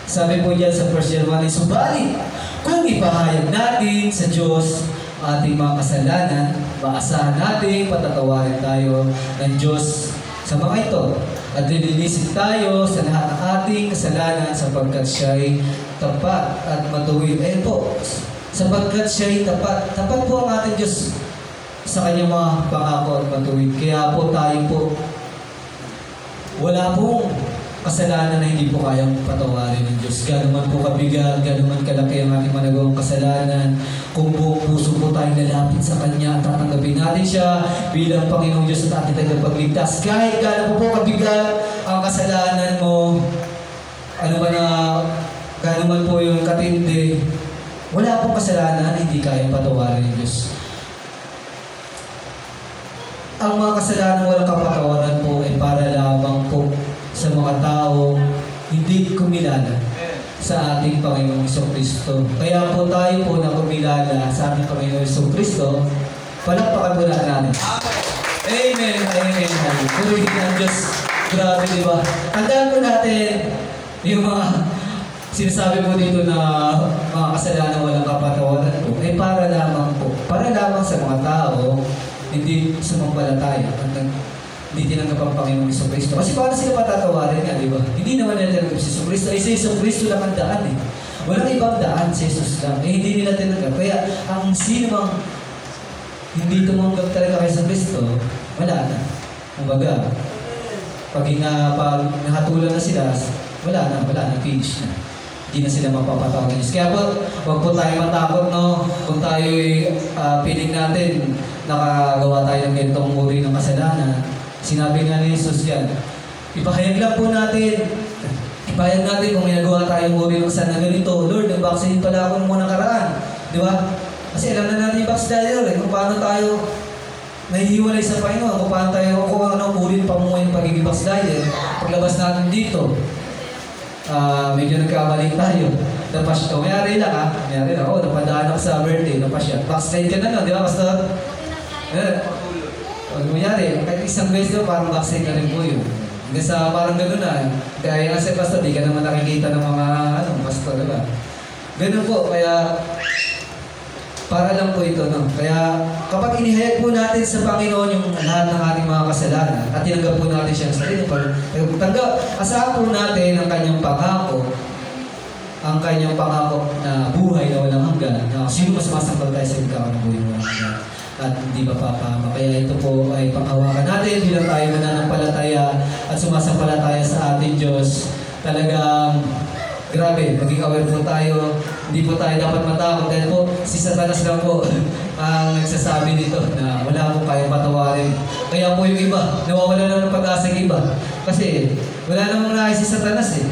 sabi po diyan sa 1 John 1, subalit, kung ipahayag natin sa Diyos ating mga kasalanan, maasahan natin patatawarin tayo ng Diyos sa mga ito. At nilinisin tayo sa lahat ng ating kasalanan sapagkat siya'y tapat at matuwid. Ayun po, sapagkat siya'y tapat. Tapat po ang ating Diyos sa kanyang mga pangako at matuwid. Kaya po tayo po, wala pong kasalanan na hindi po kayang patawarin ng Diyos. Gano'n man po kabigat, gano'n man kalaki ang ating managawang kasalanan, kung buong puso po tayong lalapit sa Kanya at tatanggapin natin siya bilang Panginoong Diyos at ating tagapagligtas. Kahit gano'n po kabigat ang kasalanan mo, gano'n man po yung katindi, wala pong kasalanan na hindi kayang patawarin ng Diyos. Ang mga kasalanan walang kapatawaran po ay para lamang po sa mga tao hindi kumilala sa ating Panginoong Jesucristo. Kaya po tayo po na kumilala sa ating Panginoong Jesucristo, palakpakan po natin. Amen. Amen. Purihin ang Diyos. Grabe, di ba? Tandaan po natin yung mga sinasabi po dito na mga kasalanan walang kapatawaran po ay para lamang sa mga tao hindi sumampalataya at hindi tinanggap ang Panginoong Jesucristo. Kasi paano sila patatawarin nga, di ba? Hindi naman nila tinanggap si Jesucristo. Si Jesucristo lang ang daan Walang ibang daan, si Jesus lang. Hindi nila tinanggap. Kaya ang sino mang hindi tumanggap talaga kay Jesucristo, wala na. Kumbaga, pag nahatulan na sila, wala na, finish na. Hindi na sila mapapatawag ng Diyos. Kaya po, huwag po tayo matakot, no? Kung tayo'y piling natin, nakagawa tayo ng ganitong uri ng kasalanan. Sinabi nga ni Jesus yan, ipahayag lang po natin. Ipahayag natin kung may nagawa tayong uri ng kasalanan ganito. Lord, nag-vaccine pala ako nung muna karaan. Di ba? Kasi alam na natin yung backslider, kung paano tayo nahihiwalay sa Panginoon, kung paano tayo, kung ano uri ng pamungo yung pagiging backslider. Paglabas natin dito, medyo nagkamali tayo. Napas, mayari lang napadaan ako sa birthday, napasya. Backslide ka na no, di ba? Basta, mayari, kahit isang beses parang backslide ka rin po yun. Hanggang sa parang gano'n na, kaya kasi basta di ka naman nakikita ng mga, basta diba? Ganun po, kaya, para lang po ito, no? Kaya, kapag inihayag po natin sa Panginoon yung lahat ng ating mga kasalanan, at tinanggap po natin siya sa sarili, asahan po natin ang kanyang pangako na buhay na walang hanggan, na sino mas masambal tayo sa ikaw ng buhay walang hanggan, at hindi mapapahama. Kaya ito po ay panghawakan natin bilang tayo mananampalataya at sumasampalataya sa ating Diyos. Talagang grabe, maging aware po tayo. Hindi po tayo dapat matakot dahil po si Satanas lang po ang nagsasabi nito na wala po kayong patawarin. Kaya po yung iba, nawawala na ng pag-asa yung iba. Kasi wala namang nais si Satanas eh.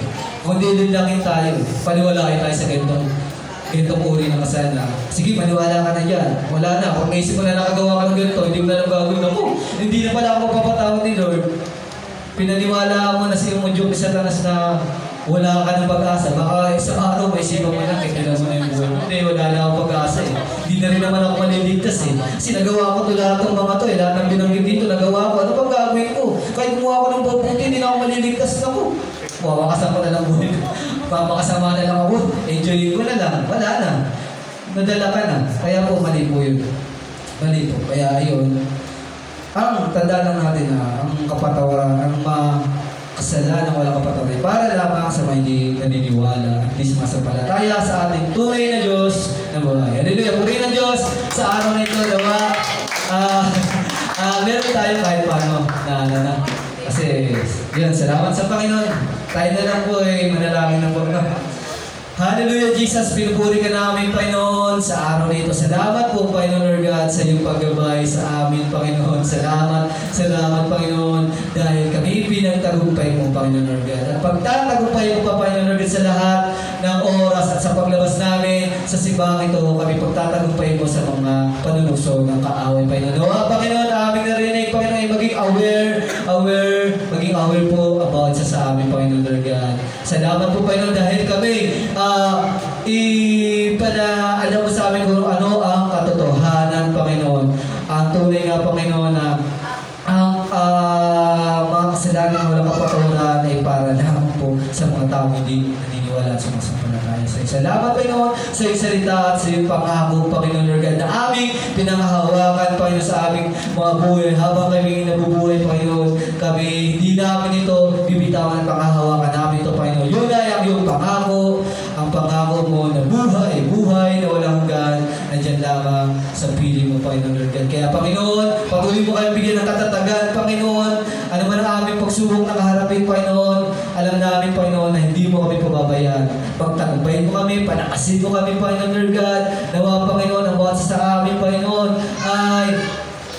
Kung dililangin tayo, paniwalain tayo sa ganitong uri ng kasalanan. Sige, maniwala ka na dyan. Wala na. Kung naisip mo na nakagawa ka ng ganito, hindi mo na lang gagawin ako. Hindi na pala ako papatawad ni Lord. Pinaniwala mo na sa iyong joke sa Satanas na wala ka ng pag-asa. Baka isang araw may sigaw mo na, kailangan mo na yung buhay mo. Hindi, wala na akong pag-asa eh. Hindi na rin naman ako maliligtas eh. Kasi nagawa ko ito lahat ng mga to eh. Lahat ng binanggit dito, nagawa ko. Ano pang gagawin ko? Kahit gumawa ko ng mabuti, hindi na ako maliligtas na ko. Mawakasan ko na lang buhay ko. Papakasama na lang ako. Enjoyin ko na lang. Wala na. Nadala ka na. Kaya po, mali po yun. Mali po. Kaya ayun. Ang tanda lang natin na ang kapatawaran, ang kasalanan ng walang kapatawaran para lamang sa may hindi naniniwala at di sumasampalataya sa ating tunay na Diyos na buhay. Hallelujah! Purihin ng Diyos sa araw na ito, nawa. Meron tayo kahit paano na. Kasi, yun, salamat sa Panginoon. Tayo na lang po manalangin ng Panginoon. Hallelujah, Jesus, pinupuri ka namin, Panginoon, sa araw na ito. Salamat po, Panginoon Lord God, sa iyong paggabay sa amin, Panginoon. Salamat, Panginoon, dahil kami pinagtagumpay mo, Panginoon Lord God. At pagtatagumpay mo pa, Panginoon Lord God, sa lahat ng oras at sa paglabas namin sa simbahang ito, kami pagtatagumpay mo sa mga panulusog ng kaaway, Panginoon. Nawa, Panginoon, aming narinig, Panginoon, ay maging aware po about sa amin, Panginoon Lord God. Salamat po, Panginoon, dahil kami, alam mo sa amin kung ano ang katotohanan, Panginoon. Ang tunay nga, Panginoon, na ang mga kasalanan ng walang kapatawaran ay para lamang po sa mga tao hindi naniniwala at sumasampalataya sa iyo. Salamat, Panginoon, sa iyong salita at sa iyong pangako, Panginoon Lord God, na aming pinangahawakan, Panginoon, sa aming mga buhay. Habang kami nabubuhay, Panginoon, kami hindi namin ito bibitawan at pangahawakan namin ito, Panginoon. Yun ay ang iyong pangako, ang pangako mo na buhay na walang hanggan, nandiyan lamang sa piling mo, Panginoon Lord God. Kaya, Panginoon, patuloy mo kayong bigyan ng katatagan, Panginoon. Ano man ang aming pagsubok na kaharapin, Panginoon, alam namin, Panginoon, na hindi mo kami pababayaan. Pagtagumpayin mo kami, panakasin mo kami, Panginoon Lord God. Nawa, Panginoon, ang bawat sa amin, Panginoon, ay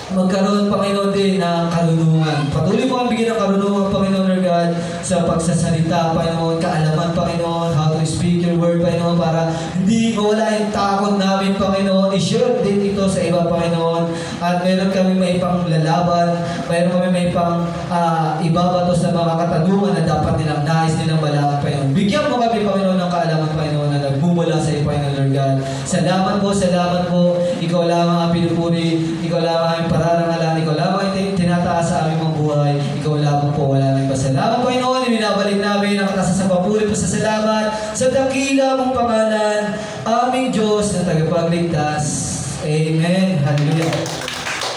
magkaroon, Panginoon, din ng karunungan. Patuloy mo kami bigyan ng karunungan, Panginoon Lord God, sa pagsasalita, Panginoon, kaalaman, Panginoon, how to speak your word, Panginoon, para hindi mawala yung takot namin, Panginoon. I-share din ito sa iba, Panginoon. At meron kami may pang lalaban, meron kami may pang ibabato sa mga katanungan na dapat nilang nais nilang malaman, Panginoon. Bigyan mo kami, Panginoon, ng kaalaman, Panginoon, na nagmumula sa iyo, Panginoon Lord God. Salamat po. Ikaw lamang ang pinupuri, ikaw lamang ang pararangalan, ikaw lamang ang tinataas sa aming mga buhay, ikaw lamang po, wala nang iba. Salamat, Panginoon, ibinabalik namin ang kataas sa papuri po sa salamat sa dakila mong pangalan.